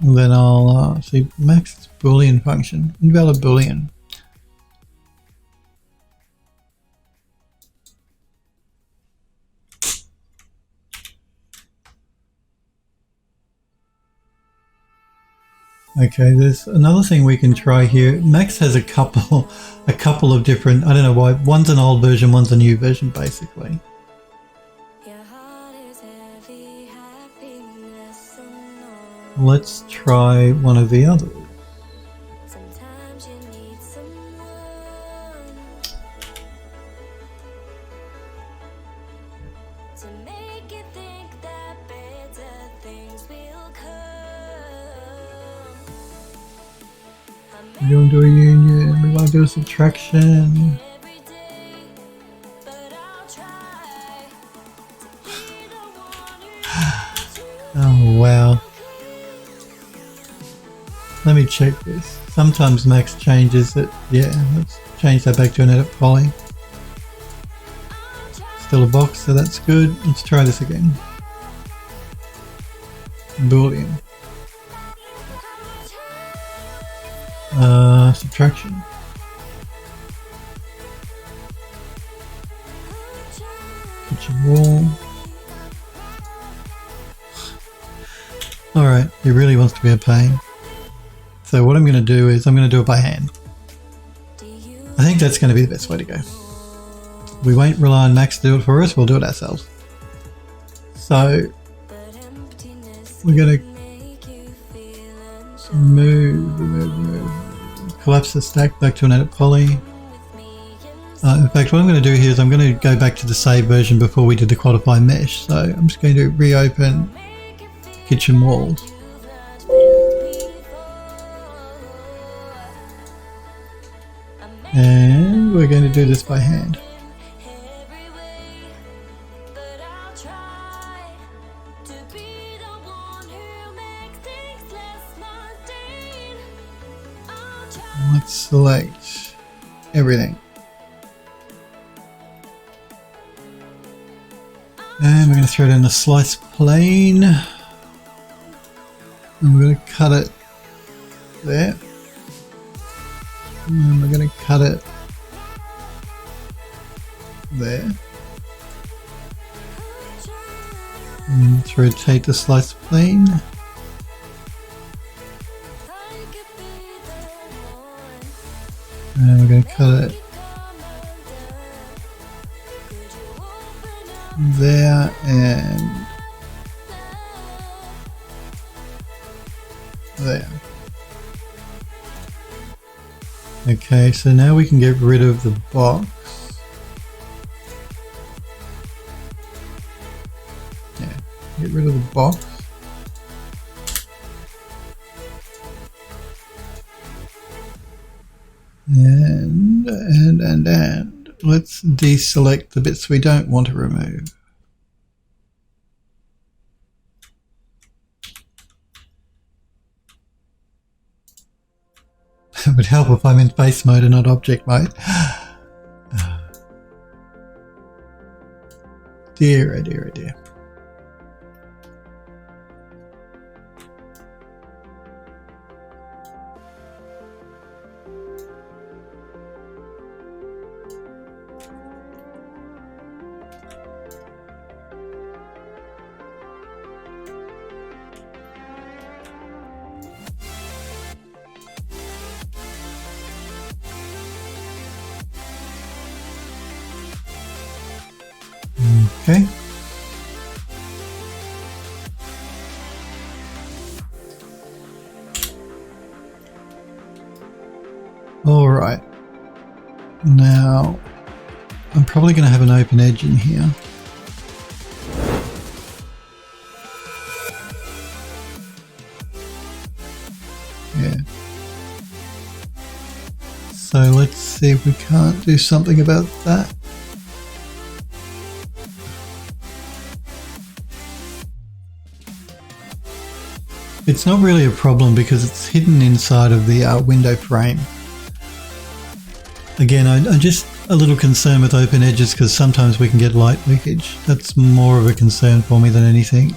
then I'll see max boolean function, invalid boolean. Okay, there's another thing we can try here. Max has a couple of different, I don't know why, one's an old version, one's a new version basically. Let's try one of the others. We don't do a union, we want to do a subtraction. Oh wow. Let me check this. Sometimes Max changes it. Yeah, let's change that back to an edit poly. Still a box, so that's good. Let's try this again. Boolean. Subtraction. Kitchen wall. Alright, it really wants to be a pain. So what I'm going to do is I'm going to do it by hand. I think that's going to be the best way to go. We won't rely on Max to do it for us, we'll do it ourselves. So we're going to move, collapse the stack back to an edit poly. In fact, what I'm going to do here is I'm going to go back to the save version before we did the quantify mesh. So I'm just going to reopen kitchen walls. And we're going to do this by hand. Let's select everything. And we're going to throw it in the slice plane. And we're going to cut it there. And we're going to cut it there. And let's rotate the slice plane. And we're going to cut it there and there. Okay, so now we can get rid of the box. Yeah, get rid of the box. And let's deselect the bits we don't want to remove. It would help if I'm in face mode and not object mode. Dear, oh dear, oh dear. Okay. All right. Now, I'm probably going to have an open edge in here. Yeah. So let's see if we can't do something about that. it's not really a problem because it's hidden inside of the window frame. Again, I'm just a little concerned with open edges because sometimes we can get light leakage. That's more of a concern for me than anything.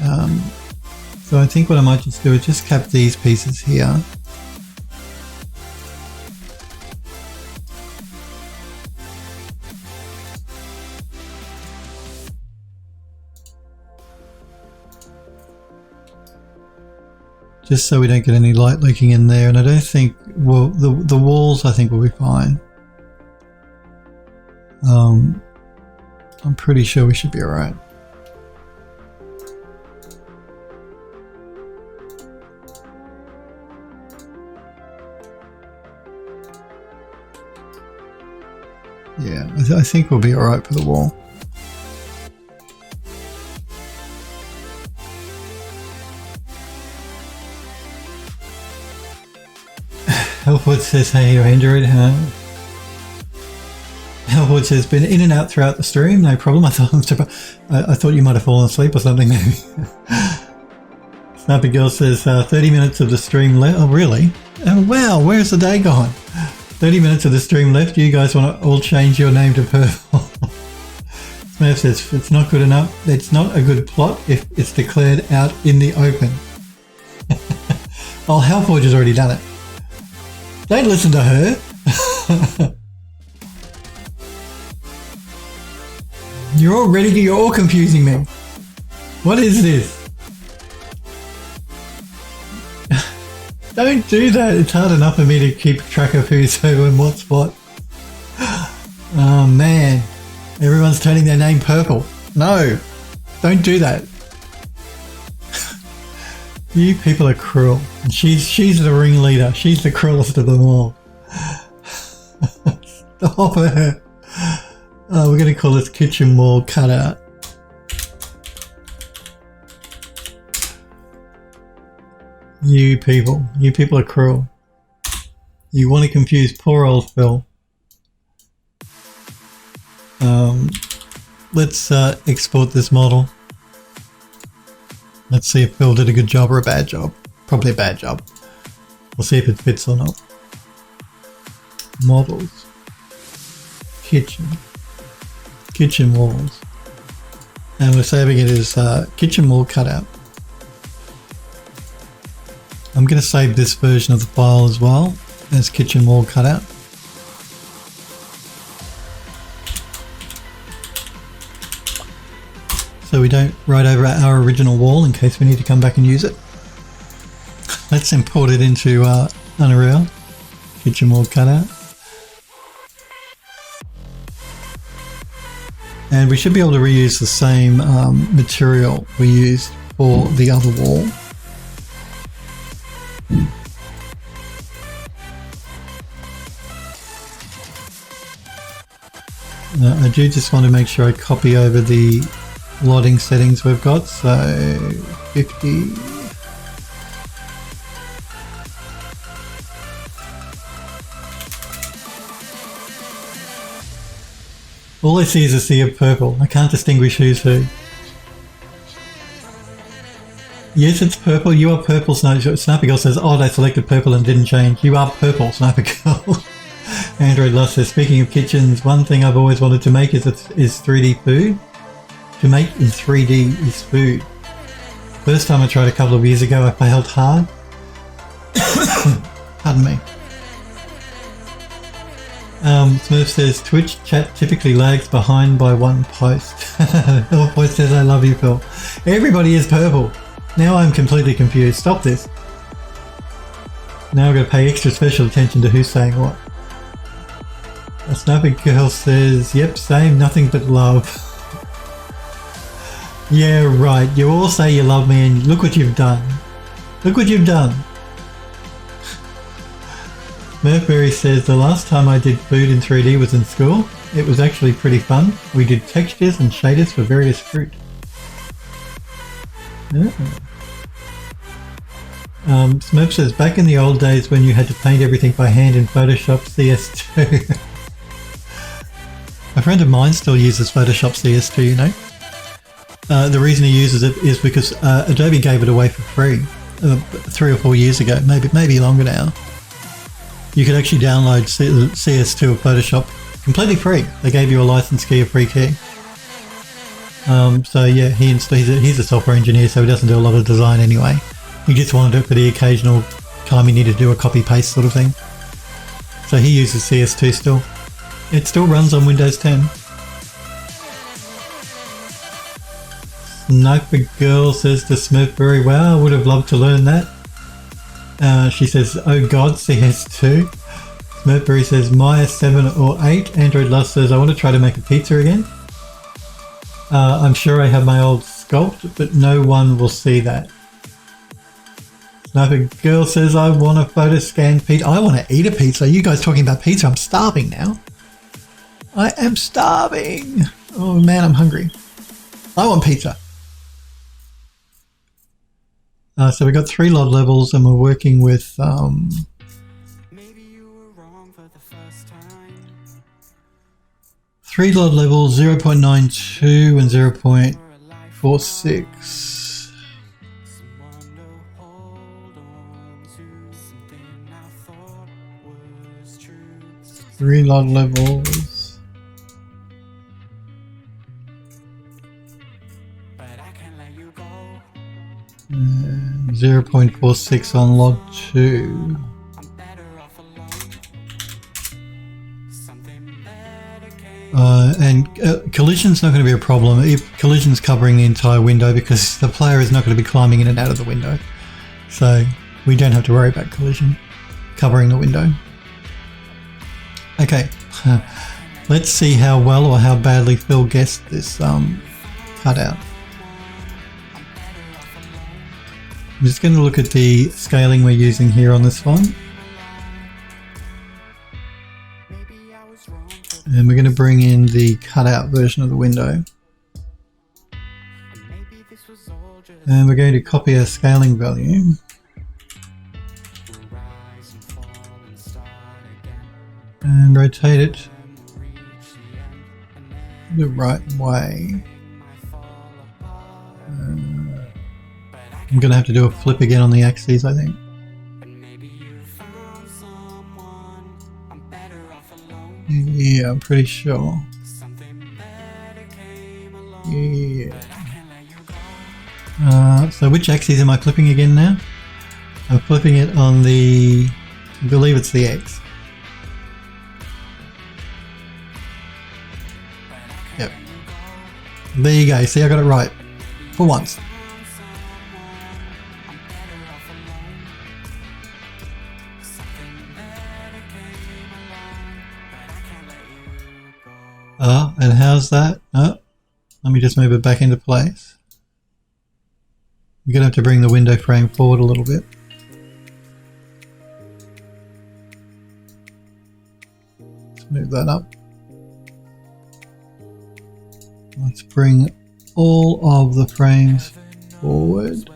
So I think what I might just do is just cap these pieces here. Just so we don't get any light leaking in there, and I don't think, well, the walls I think will be fine. I'm pretty sure we should be alright. Yeah, I think we'll be alright for the wall. Elwood says, hey, Android. Elwood says, been in and out throughout the stream, no problem. I thought you might have fallen asleep or something, maybe. Snappy Girl says, 30 minutes of the stream left. Oh, really? Oh, wow, where's the day gone? 30 minutes of the stream left. You guys want to all change your name to Purple. Smurf says, it's not good enough. It's not a good plot if it's declared out in the open. Oh, Hellforge has already done it. Don't listen to her. You're all confusing me. What is this? Don't do that. It's hard enough for me to keep track of who's who and what's what. Oh man. Everyone's turning their name purple. No. Don't do that. You people are cruel. And she's the ringleader. She's the cruelest of them all. Stop her. We're going to call this kitchen wall cutout. You people are cruel. You want to confuse poor old Phil. Let's export this model. Let's see if Phil did a good job or a bad job. Probably a bad job. We'll see if it fits or not. Models. Kitchen walls. And we're saving it as kitchen wall cutout. I'm going to save this version of the file as well as kitchen wall cutout. So we don't write over our original wall in case we need to come back and use it. Let's import it into Unreal. Kitchen wall cutout. And we should be able to reuse the same material we used for the other wall. I do just want to make sure I copy over the lotting settings we've got, so 50. All I see is a sea of purple. I can't distinguish who's who. Yes, it's purple. You are purple, Snappy Girl says, oh, they selected purple and didn't change. You are purple, Snappy Girl. Android Lust says, speaking of kitchens, one thing I've always wanted to make is 3D food. To make in 3D is food. First time I tried a couple of years ago, I failed hard. Pardon me. Smurf says, Twitch chat typically lags behind by one post. Elfboy says, I love you, Phil. Everybody is purple. Now I'm completely confused. Stop this. Now I'm going to pay extra special attention to who's saying what. A Snappy Girl says, yep, same, nothing but love. Yeah, right. You all say you love me and look what you've done. Look what you've done. Murphy says, the last time I did food in 3D was in school. It was actually pretty fun. We did textures and shaders for various fruit. Yeah. Smurf says, back in the old days when you had to paint everything by hand in Photoshop CS2. A friend of mine still uses Photoshop CS2, you know. The reason he uses it is because Adobe gave it away for free 3 or 4 years ago, maybe longer now, you could actually download CS2 or Photoshop completely free. They gave you a license key, a free key. So yeah, he's a software engineer, so he doesn't do a lot of design anyway. He just wanted it for the occasional time he needed to do a copy-paste sort of thing. So he uses CS2 still. It still runs on Windows 10. Sniper Girl says to Smurf, very well, I would have loved to learn that. She says, oh god, CS2. Smurfberry says, Maya 7 or 8. Android Lust says, I want to try to make a pizza again. I'm sure I have my old sculpt, but no one will see that. Sniper Girl says, I want a photo scan pizza. I want to eat a pizza. Are you guys talking about pizza? I'm starving now. I am starving. Oh man, I'm hungry. I want pizza. So we got 3 LOD levels and we're working with 3 LOD levels, 0.92 and 0.46. 3 LOD levels. And 0.46 on log 2. And collision's not going to be a problem if collision's covering the entire window, because the player is not going to be climbing in and out of the window. So we don't have to worry about collision covering the window. Okay, let's see how well or how badly Phil guessed this cutout. I'm just going to look at the scaling we're using here on this one. And we're going to bring in the cutout version of the window. And we're going to copy our scaling value. And rotate it the right way. I'm going to have to do a flip again on the axes, I think. Yeah, I'm pretty sure. Yeah. So which axis am I flipping again now? I'm flipping it on the, I believe it's the X. Yep. There you go. See, I got it right. For once. And how's that? Oh, let me just move it back into place. We're going to have to bring the window frame forward a little bit. Let's move that up. Let's bring all of the frames forward.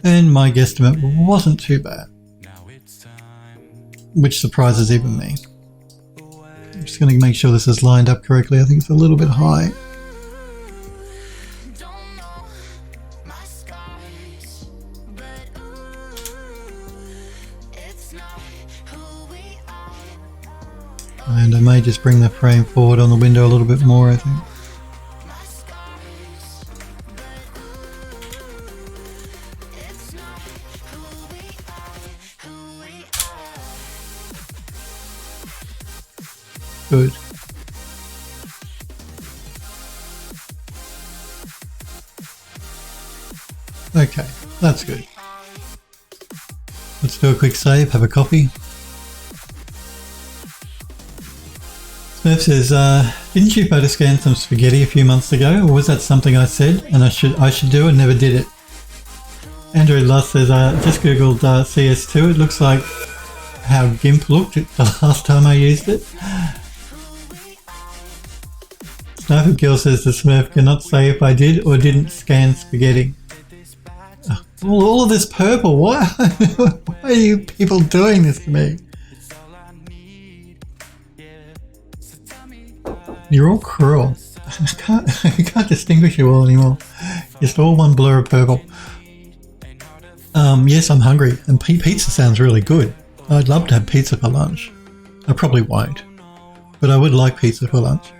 And my guesstimate wasn't too bad, which surprises even me. I'm just going to make sure this is lined up correctly. I think it's a little bit high. And I may just bring the frame forward on the window a little bit more, I think. Good. Okay, that's good. Let's do a quick save, have a coffee. Smurf says, didn't you photo scan some spaghetti a few months ago, or was that something I said and I should do and never did it? Andrew Lust says, just googled CS2, it looks like how GIMP looked the last time I used it. Sniper Girl says the Smurf cannot say if I did or didn't scan spaghetti. All of this purple, why are you people doing this to me? You're all cruel. I can't distinguish you all anymore. Just all one blur of purple. Yes, I'm hungry, and pizza sounds really good. I'd love to have pizza for lunch. I probably won't, but I would like pizza for lunch.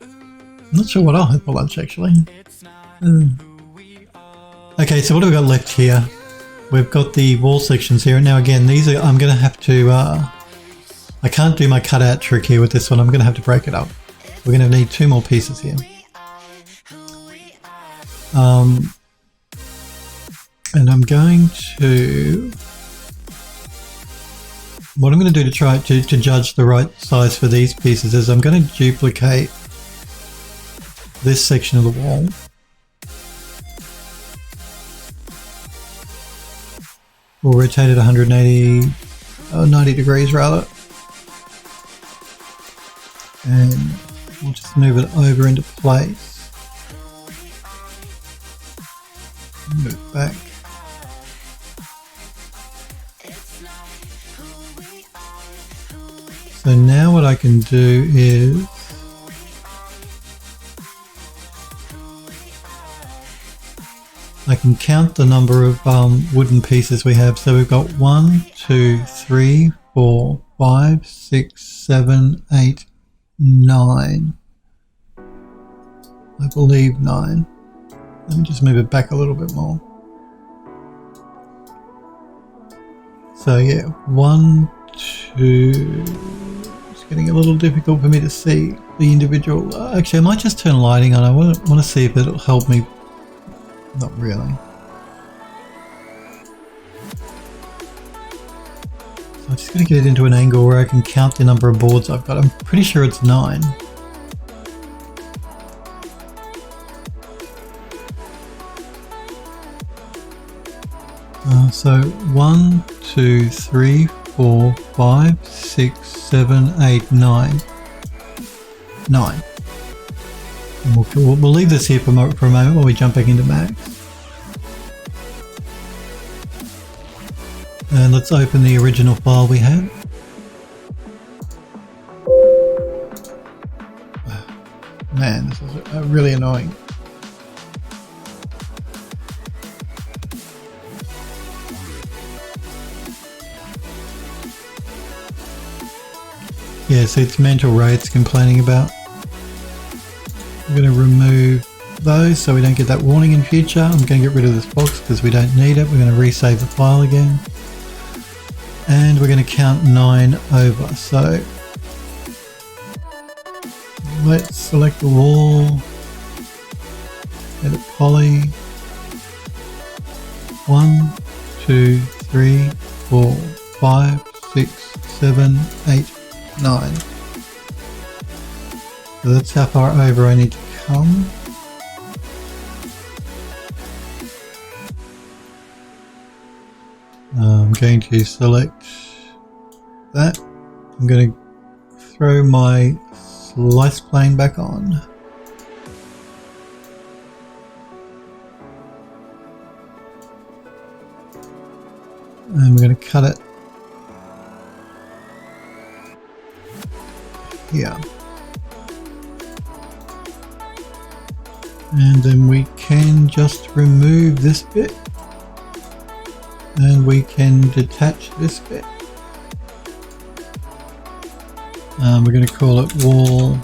I'm not sure what I'll have for lunch, actually. Okay, so what have we got left here? We've got the wall sections here. Now again, these are, I'm going to have to, I can't do my cutout trick here with this one. I'm going to have to break it up. We're going to need 2 more pieces here. And I'm going to, what I'm going to do to try to judge the right size for these pieces is I'm going to duplicate this section of the wall. We'll rotate it 180, 90 degrees rather. And we'll just move it over into place. Move it back. So now what I can do is I can count the number of wooden pieces we have. So we've got 1, 2, 3, 4, 5, 6, 7, 8, 9. I believe 9. Let me just move it back a little bit more. So yeah, 1, 2. It's getting a little difficult for me to see the individual. Actually, I might just turn lighting on. I want to see if it'll help me. Not really. So I'm just going to get it into an angle where I can count the number of boards I've got. I'm pretty sure it's 9. So 1, 2, 3, 4, 5, 6, 7, 8, 9. 9. And we'll leave this here for a moment while we jump back into Max. And let's open the original file we had. Man, this is really annoying. Yeah, so it's mental rates complaining about. I'm going to remove those so we don't get that warning in future. I'm going to get rid of this box because we don't need it. We're going to resave the file again. And we're going to count 9 over. So let's select the wall, edit poly. 1, 2, 3, 4, 5, 6, 7, 8, 9. So that's how far over I need to come. I'm going to select that. I'm going to throw my slice plane back on. And we're going to cut it here. And then we can just remove this bit. And we can detach this bit. We're going to call it wall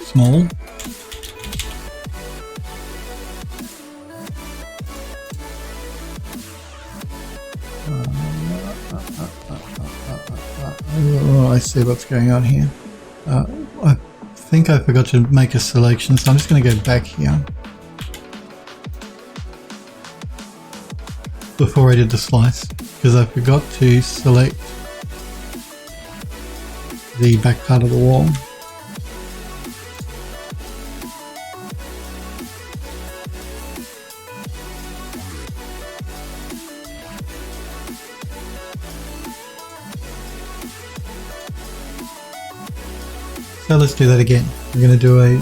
small. Oh, I see what's going on here. I think I forgot to make a selection, so I'm just going to go back here. Before I did the slice, because I forgot to select the back part of the wall. So let's do that again. We're going to do a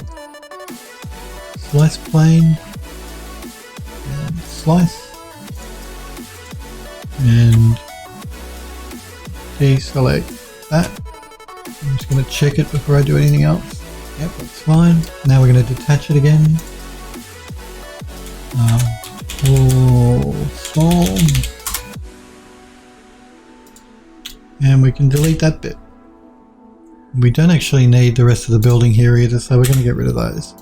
slice plane, and slice, and deselect that. I'm just going to check it before I do anything else. Yep, that's fine. Now we're going to detach it again. All small. And we can delete that bit. We don't actually need the rest of the building here either, so we're going to get rid of those.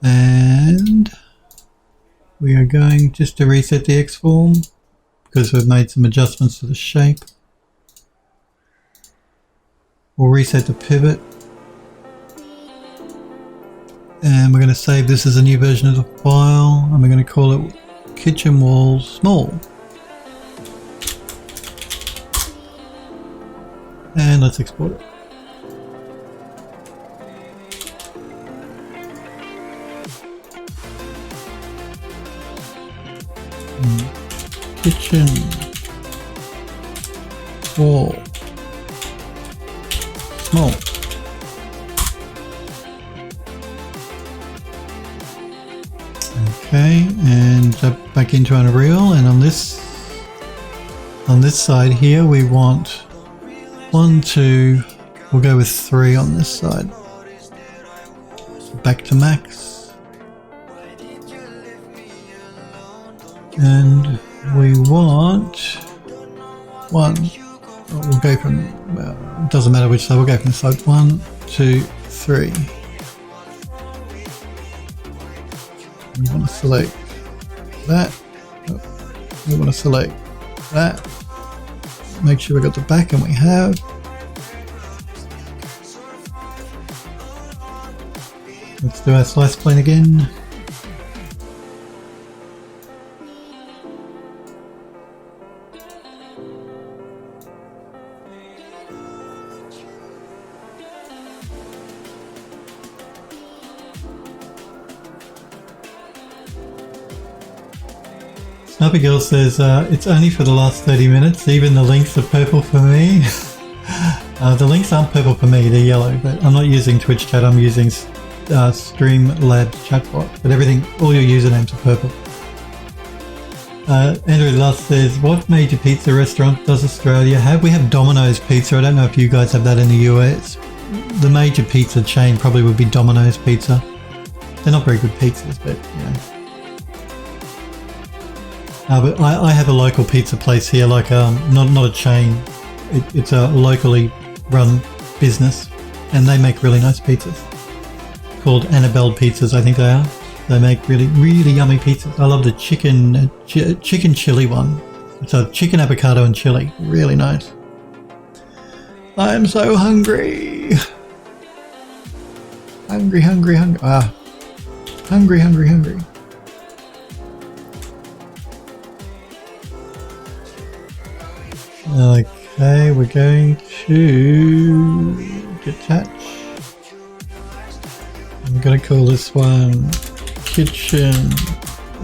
And we are going just to reset the X form because we've made some adjustments to the shape. We'll reset the pivot. And we're going to save this as a new version of the file, and we're going to call it kitchen wall small. And let's export it. Kitchen wall small. Okay, and jump back into Unreal, and on this side here we want 1, 2, we'll go with 3 on this side. So back to max. And we want 1. We'll go from, well, it doesn't matter which side, we'll go from this side. 1, 2, 3. We want to select that. We want to select that. Make sure we got the back, and we have. Let's do our slice plane again. Snappy Girl says, it's only for the last 30 minutes, even the links are purple for me. The links aren't purple for me, they're yellow, but I'm not using Twitch chat, I'm using Streamlabs chatbot, but everything, all your usernames are purple. Andrew Lust says, what major pizza restaurant does Australia have? We have Domino's Pizza, I don't know if you guys have that in the US. The major pizza chain probably would be Domino's Pizza. They're not very good pizzas, but you know. But I have a local pizza place here, like not a chain. It's a locally run business, and they make really nice pizzas. Called Annabelle Pizzas, I think they are. They make really yummy pizzas. I love the chicken chili one. It's a chicken avocado and chili. Really nice. I am so hungry. Hungry. Hungry. Okay, we're going to detach. I'm going to call this one kitchen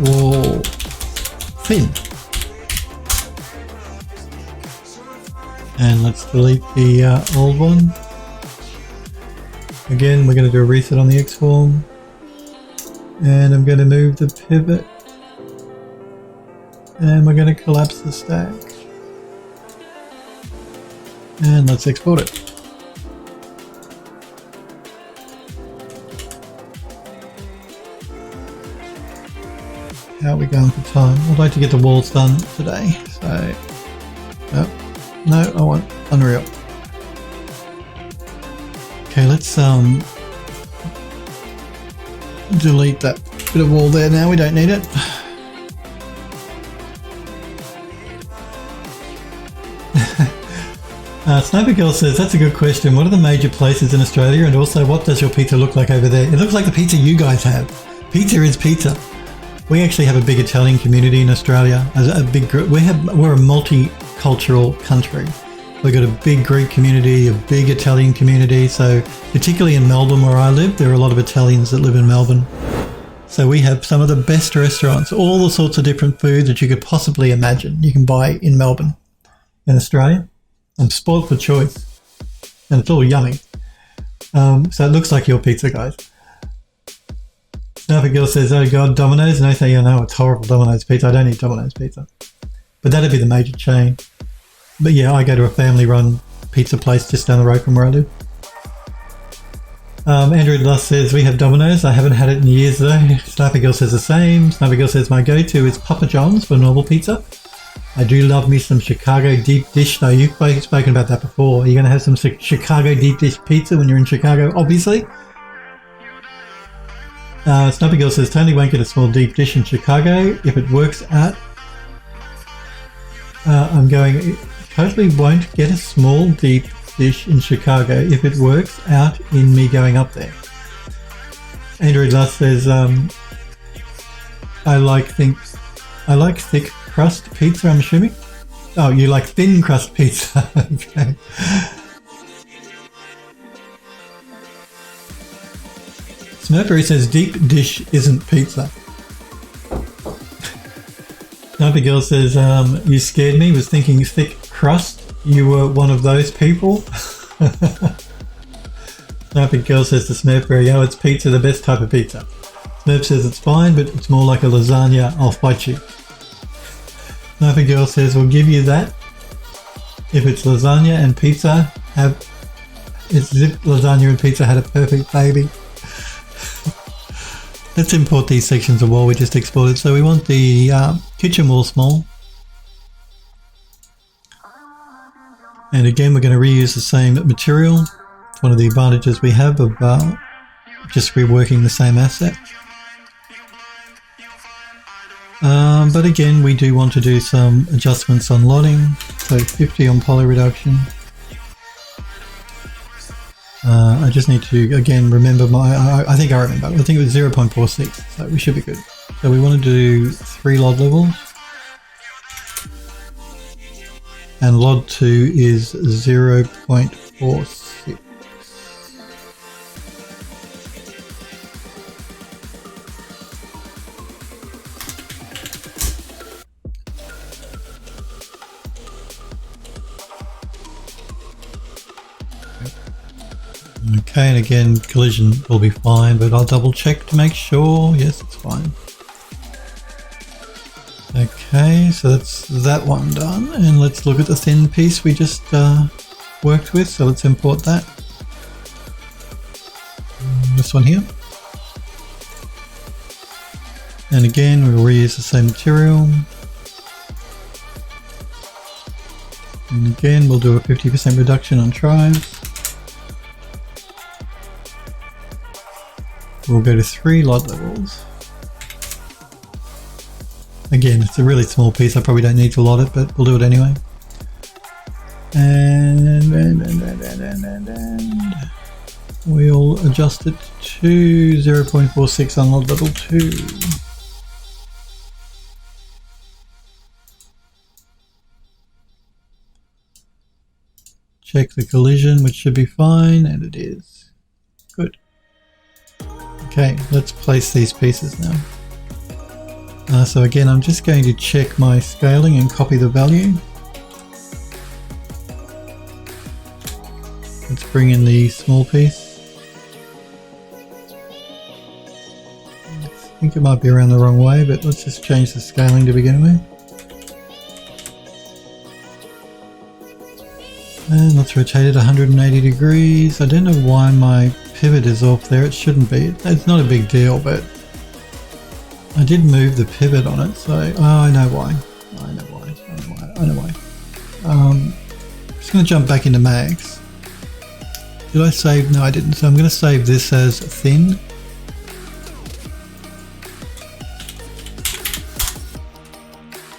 wall thin. And let's delete the old one. Again, we're going to do a reset on the X form. And I'm going to move the pivot. And we're going to collapse the stack. And let's export it. How are we going for time? I'd like to get the walls done today. So, no, I want Unreal. Okay, let's delete that bit of wall there now. We don't need it. Sniper Girl says, that's a good question. What are the major places in Australia, and also what does your pizza look like over there? It looks like the pizza you guys have. Pizza is pizza. We actually have a big Italian community in Australia. A big group. We're a multicultural country. We've got a big Greek community, a big Italian community. So particularly in Melbourne where I live, there are a lot of Italians that live in Melbourne. So we have some of the best restaurants, all the sorts of different foods that you could possibly imagine you can buy in Melbourne, in Australia. I'm spoiled for choice, and it's all yummy. So it looks like your pizza, guys. Sniper Girl says, oh God, Domino's. And I say, no, it's horrible, Domino's pizza. I don't eat Domino's pizza. But that'd be the major chain. But yeah, I go to a family-run pizza place just down the road from where I live. Andrew Lust says, we have Domino's. I haven't had it in years though. Sniper Girl says the same. Sniper Girl says, my go-to is Papa John's for normal pizza. I do love me some Chicago deep dish though. You've spoken about that before. You're going to have some Chicago deep dish pizza when you're in Chicago, obviously. Sniper Girl says, totally won't get a small deep dish in Chicago. If it works out, totally won't get a small deep dish in Chicago if it works out in me going up there. Andrew Lust says, I like thick crust pizza, I'm assuming. Oh, you like thin crust pizza. Okay. Smurfery says deep dish isn't pizza. Sniper Girl says, you scared me, was thinking thick crust. You were one of those people. Sniper Girl says to Smurfery, oh, it's pizza, the best type of pizza. Smurf says it's fine, but it's more like a lasagna, I'll fight you. Sniper Girl says, we'll give you that. If it's lasagna and pizza, it's zip lasagna and pizza had a perfect baby. Let's import these sections of wall we just exported. So we want the kitchen wall small. And again, we're going to reuse the same material. It's one of the advantages we have of just reworking the same asset. But again, we do want to do some adjustments on lotting. So 50 on poly reduction. I just need to, again, remember I think I remember. I think it was 0.46, so we should be good. So we want to do 3 LOD levels. And LOD 2 is 0.46. Okay, and again, collision will be fine, but I'll double check to make sure. Yes, it's fine. Okay, so that's that one done, and let's look at the thin piece we just worked with. So let's import that. This one here. And again, we'll reuse the same material. And again, we'll do a 50% reduction on tries. We'll go to 3 LOD levels. Again, it's a really small piece. I probably don't need to lot it, but we'll do it anyway. And we'll adjust it to 0.46 on LOD level 2. Check the collision, which should be fine, and it is. Good. Okay, let's place these pieces now. So again, I'm just going to check my scaling and copy the value. Let's bring in the small piece. I think it might be around the wrong way, but let's just change the scaling to begin with. And let's rotate it 180 degrees. I don't know why my pivot is off there. It shouldn't be. It's not a big deal, but I did move the pivot on it, so I know why. I'm just going to jump back into mags. Did I save? No, I didn't. So I'm going to save this as thin.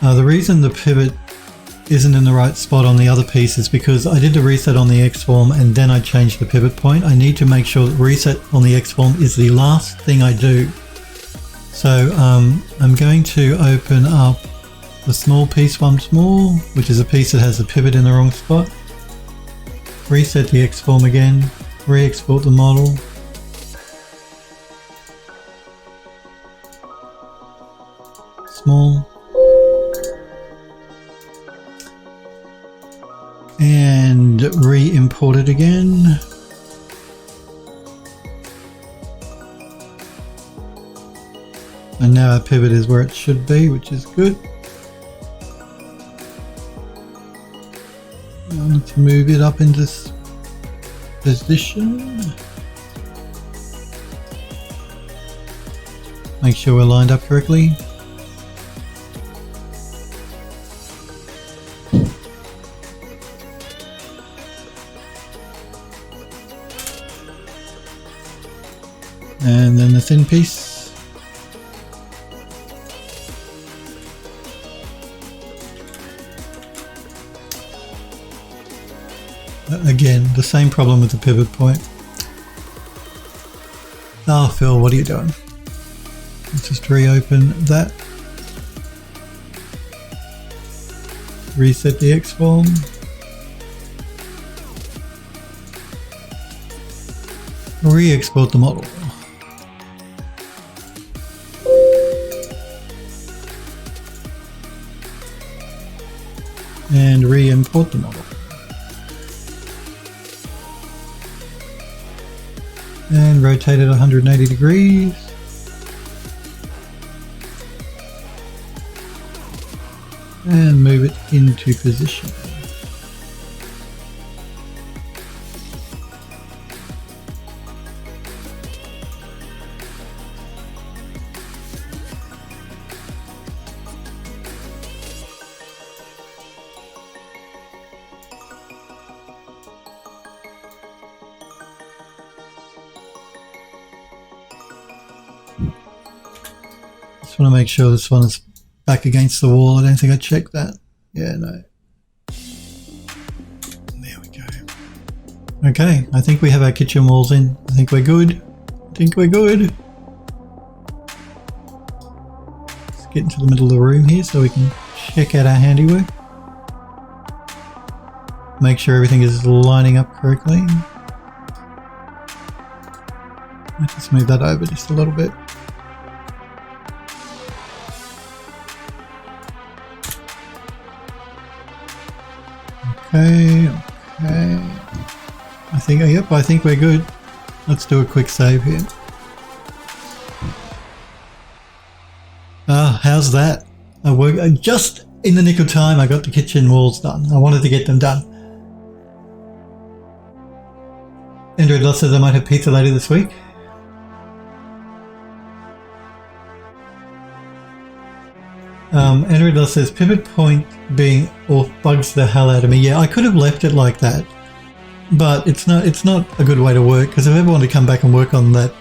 The reason the pivot isn't in the right spot on the other piece is because I did the reset on the X-form and then I changed the pivot point. I need to make sure that reset on the X-form is the last thing I do. So I'm going to open up the small piece once more, which is a piece that has the pivot in the wrong spot. Reset the X-form again, re-export the model. Small. And re-import it again. And now our pivot is where it should be, which is good. Let's move it up into this position. Make sure we're lined up correctly. And then the thin piece. Again, the same problem with the pivot point. Oh, Phil, what are you doing? Let's just reopen that. Reset the X form. Re-export the model. And re-import the model. And rotate it 180 degrees. And move it into position. Just want to make sure this one is back against the wall. I don't think I checked that. Yeah, no. There we go. Okay, I think we have our kitchen walls in. I think we're good. Let's get into the middle of the room here so we can check out our handiwork. Make sure everything is lining up correctly. Let's just move that over just a little bit. Okay. I think we're good. Let's do a quick save here. How's that? Just in the nick of time, I got the kitchen walls done. I wanted to get them done. Android Lost says I might have pizza later this week. Android Lost says pivot point being off bugs the hell out of me. Yeah, I could have left it like that, but it's not a good way to work, because if I ever want to come back and work on that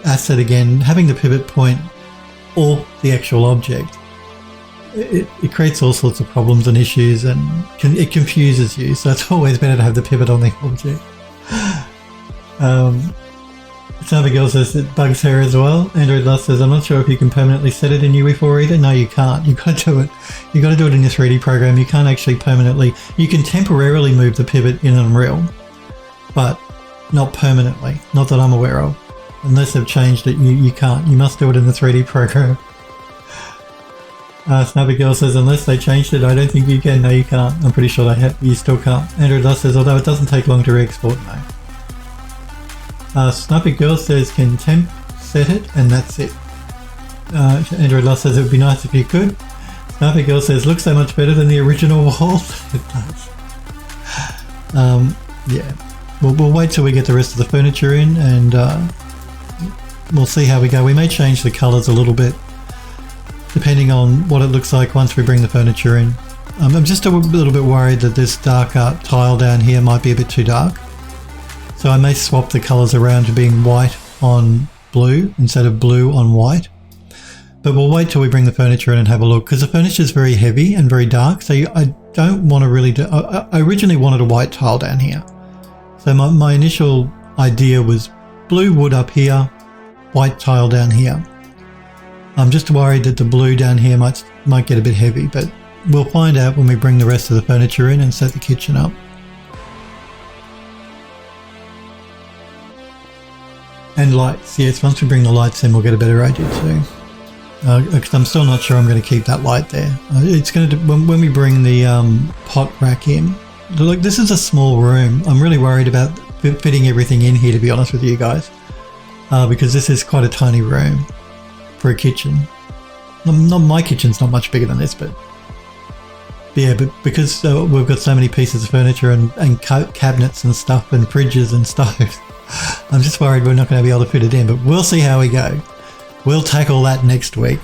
asset again, having the pivot point or the actual object, it creates all sorts of problems and issues, and it confuses you. So it's always better to have the pivot on the object. Abigail says it bugs her as well. Android Lust says, I'm not sure if you can permanently set it in UE4 either. No, you can't. You've got to do it. You've got to do it in your 3D program. You can't actually permanently. You can temporarily move the pivot in Unreal, but not permanently. Not that I'm aware of. Unless they've changed it, you can't. You must do it in the 3D program. Snappy Girl says, unless they changed it, I don't think you can. No, you can't. I'm pretty sure you still can't. Android Lust says, although it doesn't take long to re-export, no. Snappy Girl says, can temp set it, and that's it. Android Lust says, it would be nice if you could. Snappy Girl says, looks so much better than the original walls. It does. Yeah. We'll wait till we get the rest of the furniture in, and we'll see how we go. We may change the colours a little bit, depending on what it looks like once we bring the furniture in. I'm just a little bit worried that this darker tile down here might be a bit too dark. So I may swap the colours around to being white on blue instead of blue on white. But we'll wait till we bring the furniture in and have a look, because the furniture is very heavy and very dark. So I don't want to really do... I originally wanted a white tile down here. So my initial idea was blue wood up here, white tile down here. I'm just worried that the blue down here might get a bit heavy, but we'll find out when we bring the rest of the furniture in and set the kitchen up. And lights, yes, once we bring the lights in, we'll get a better idea too. Because I'm still not sure I'm going to keep that light there. It's going to, when we bring the pot rack in, look, this is a small room. I'm really worried about fitting everything in here, to be honest with you guys. Because this is quite a tiny room for a kitchen. Not my kitchen's not much bigger than this, but yeah, but because we've got so many pieces of furniture and cabinets and stuff and fridges and stoves, I'm just worried we're not going to be able to fit it in, but we'll see how we go. We'll tackle that next week.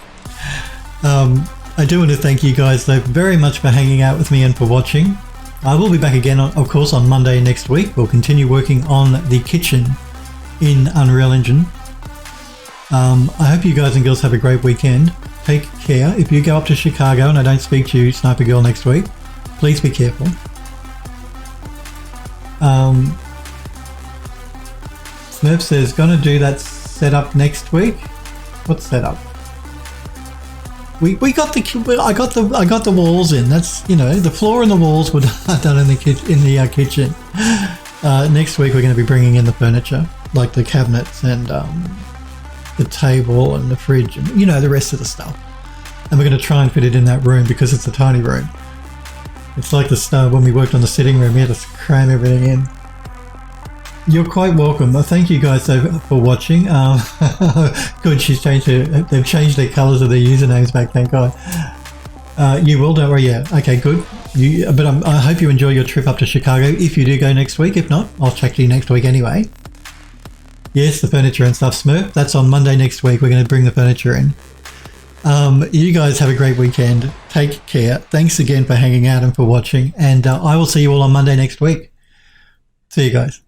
I do want to thank you guys though very much for hanging out with me and for watching. I will be back again, of course, on Monday next week. We'll continue working on the kitchen in Unreal Engine. I hope you guys and girls have a great weekend. Take care. If you go up to Chicago and I don't speak to you, Sniper Girl, next week, please be careful. Smurf says, gonna do that setup next week. What setup? We got the I got the walls in. That's, you know, the floor and the walls were done in the kitchen. Next week we're going to be bringing in the furniture, like the cabinets and the table and the fridge and, you know, the rest of the stuff. And we're going to try and fit it in that room because it's a tiny room. It's like the stuff when we worked on the sitting room. We had to cram everything in. You're quite welcome. Thank you guys for watching. Good, they've changed their colours of their usernames back, thank God. You will, don't worry, yeah. Okay, good. But I hope you enjoy your trip up to Chicago if you do go next week. If not, I'll check to you next week anyway. Yes, the furniture and stuff, Smurf. That's on Monday next week. We're going to bring the furniture in. You guys have a great weekend. Take care. Thanks again for hanging out and for watching. And I will see you all on Monday next week. See you guys.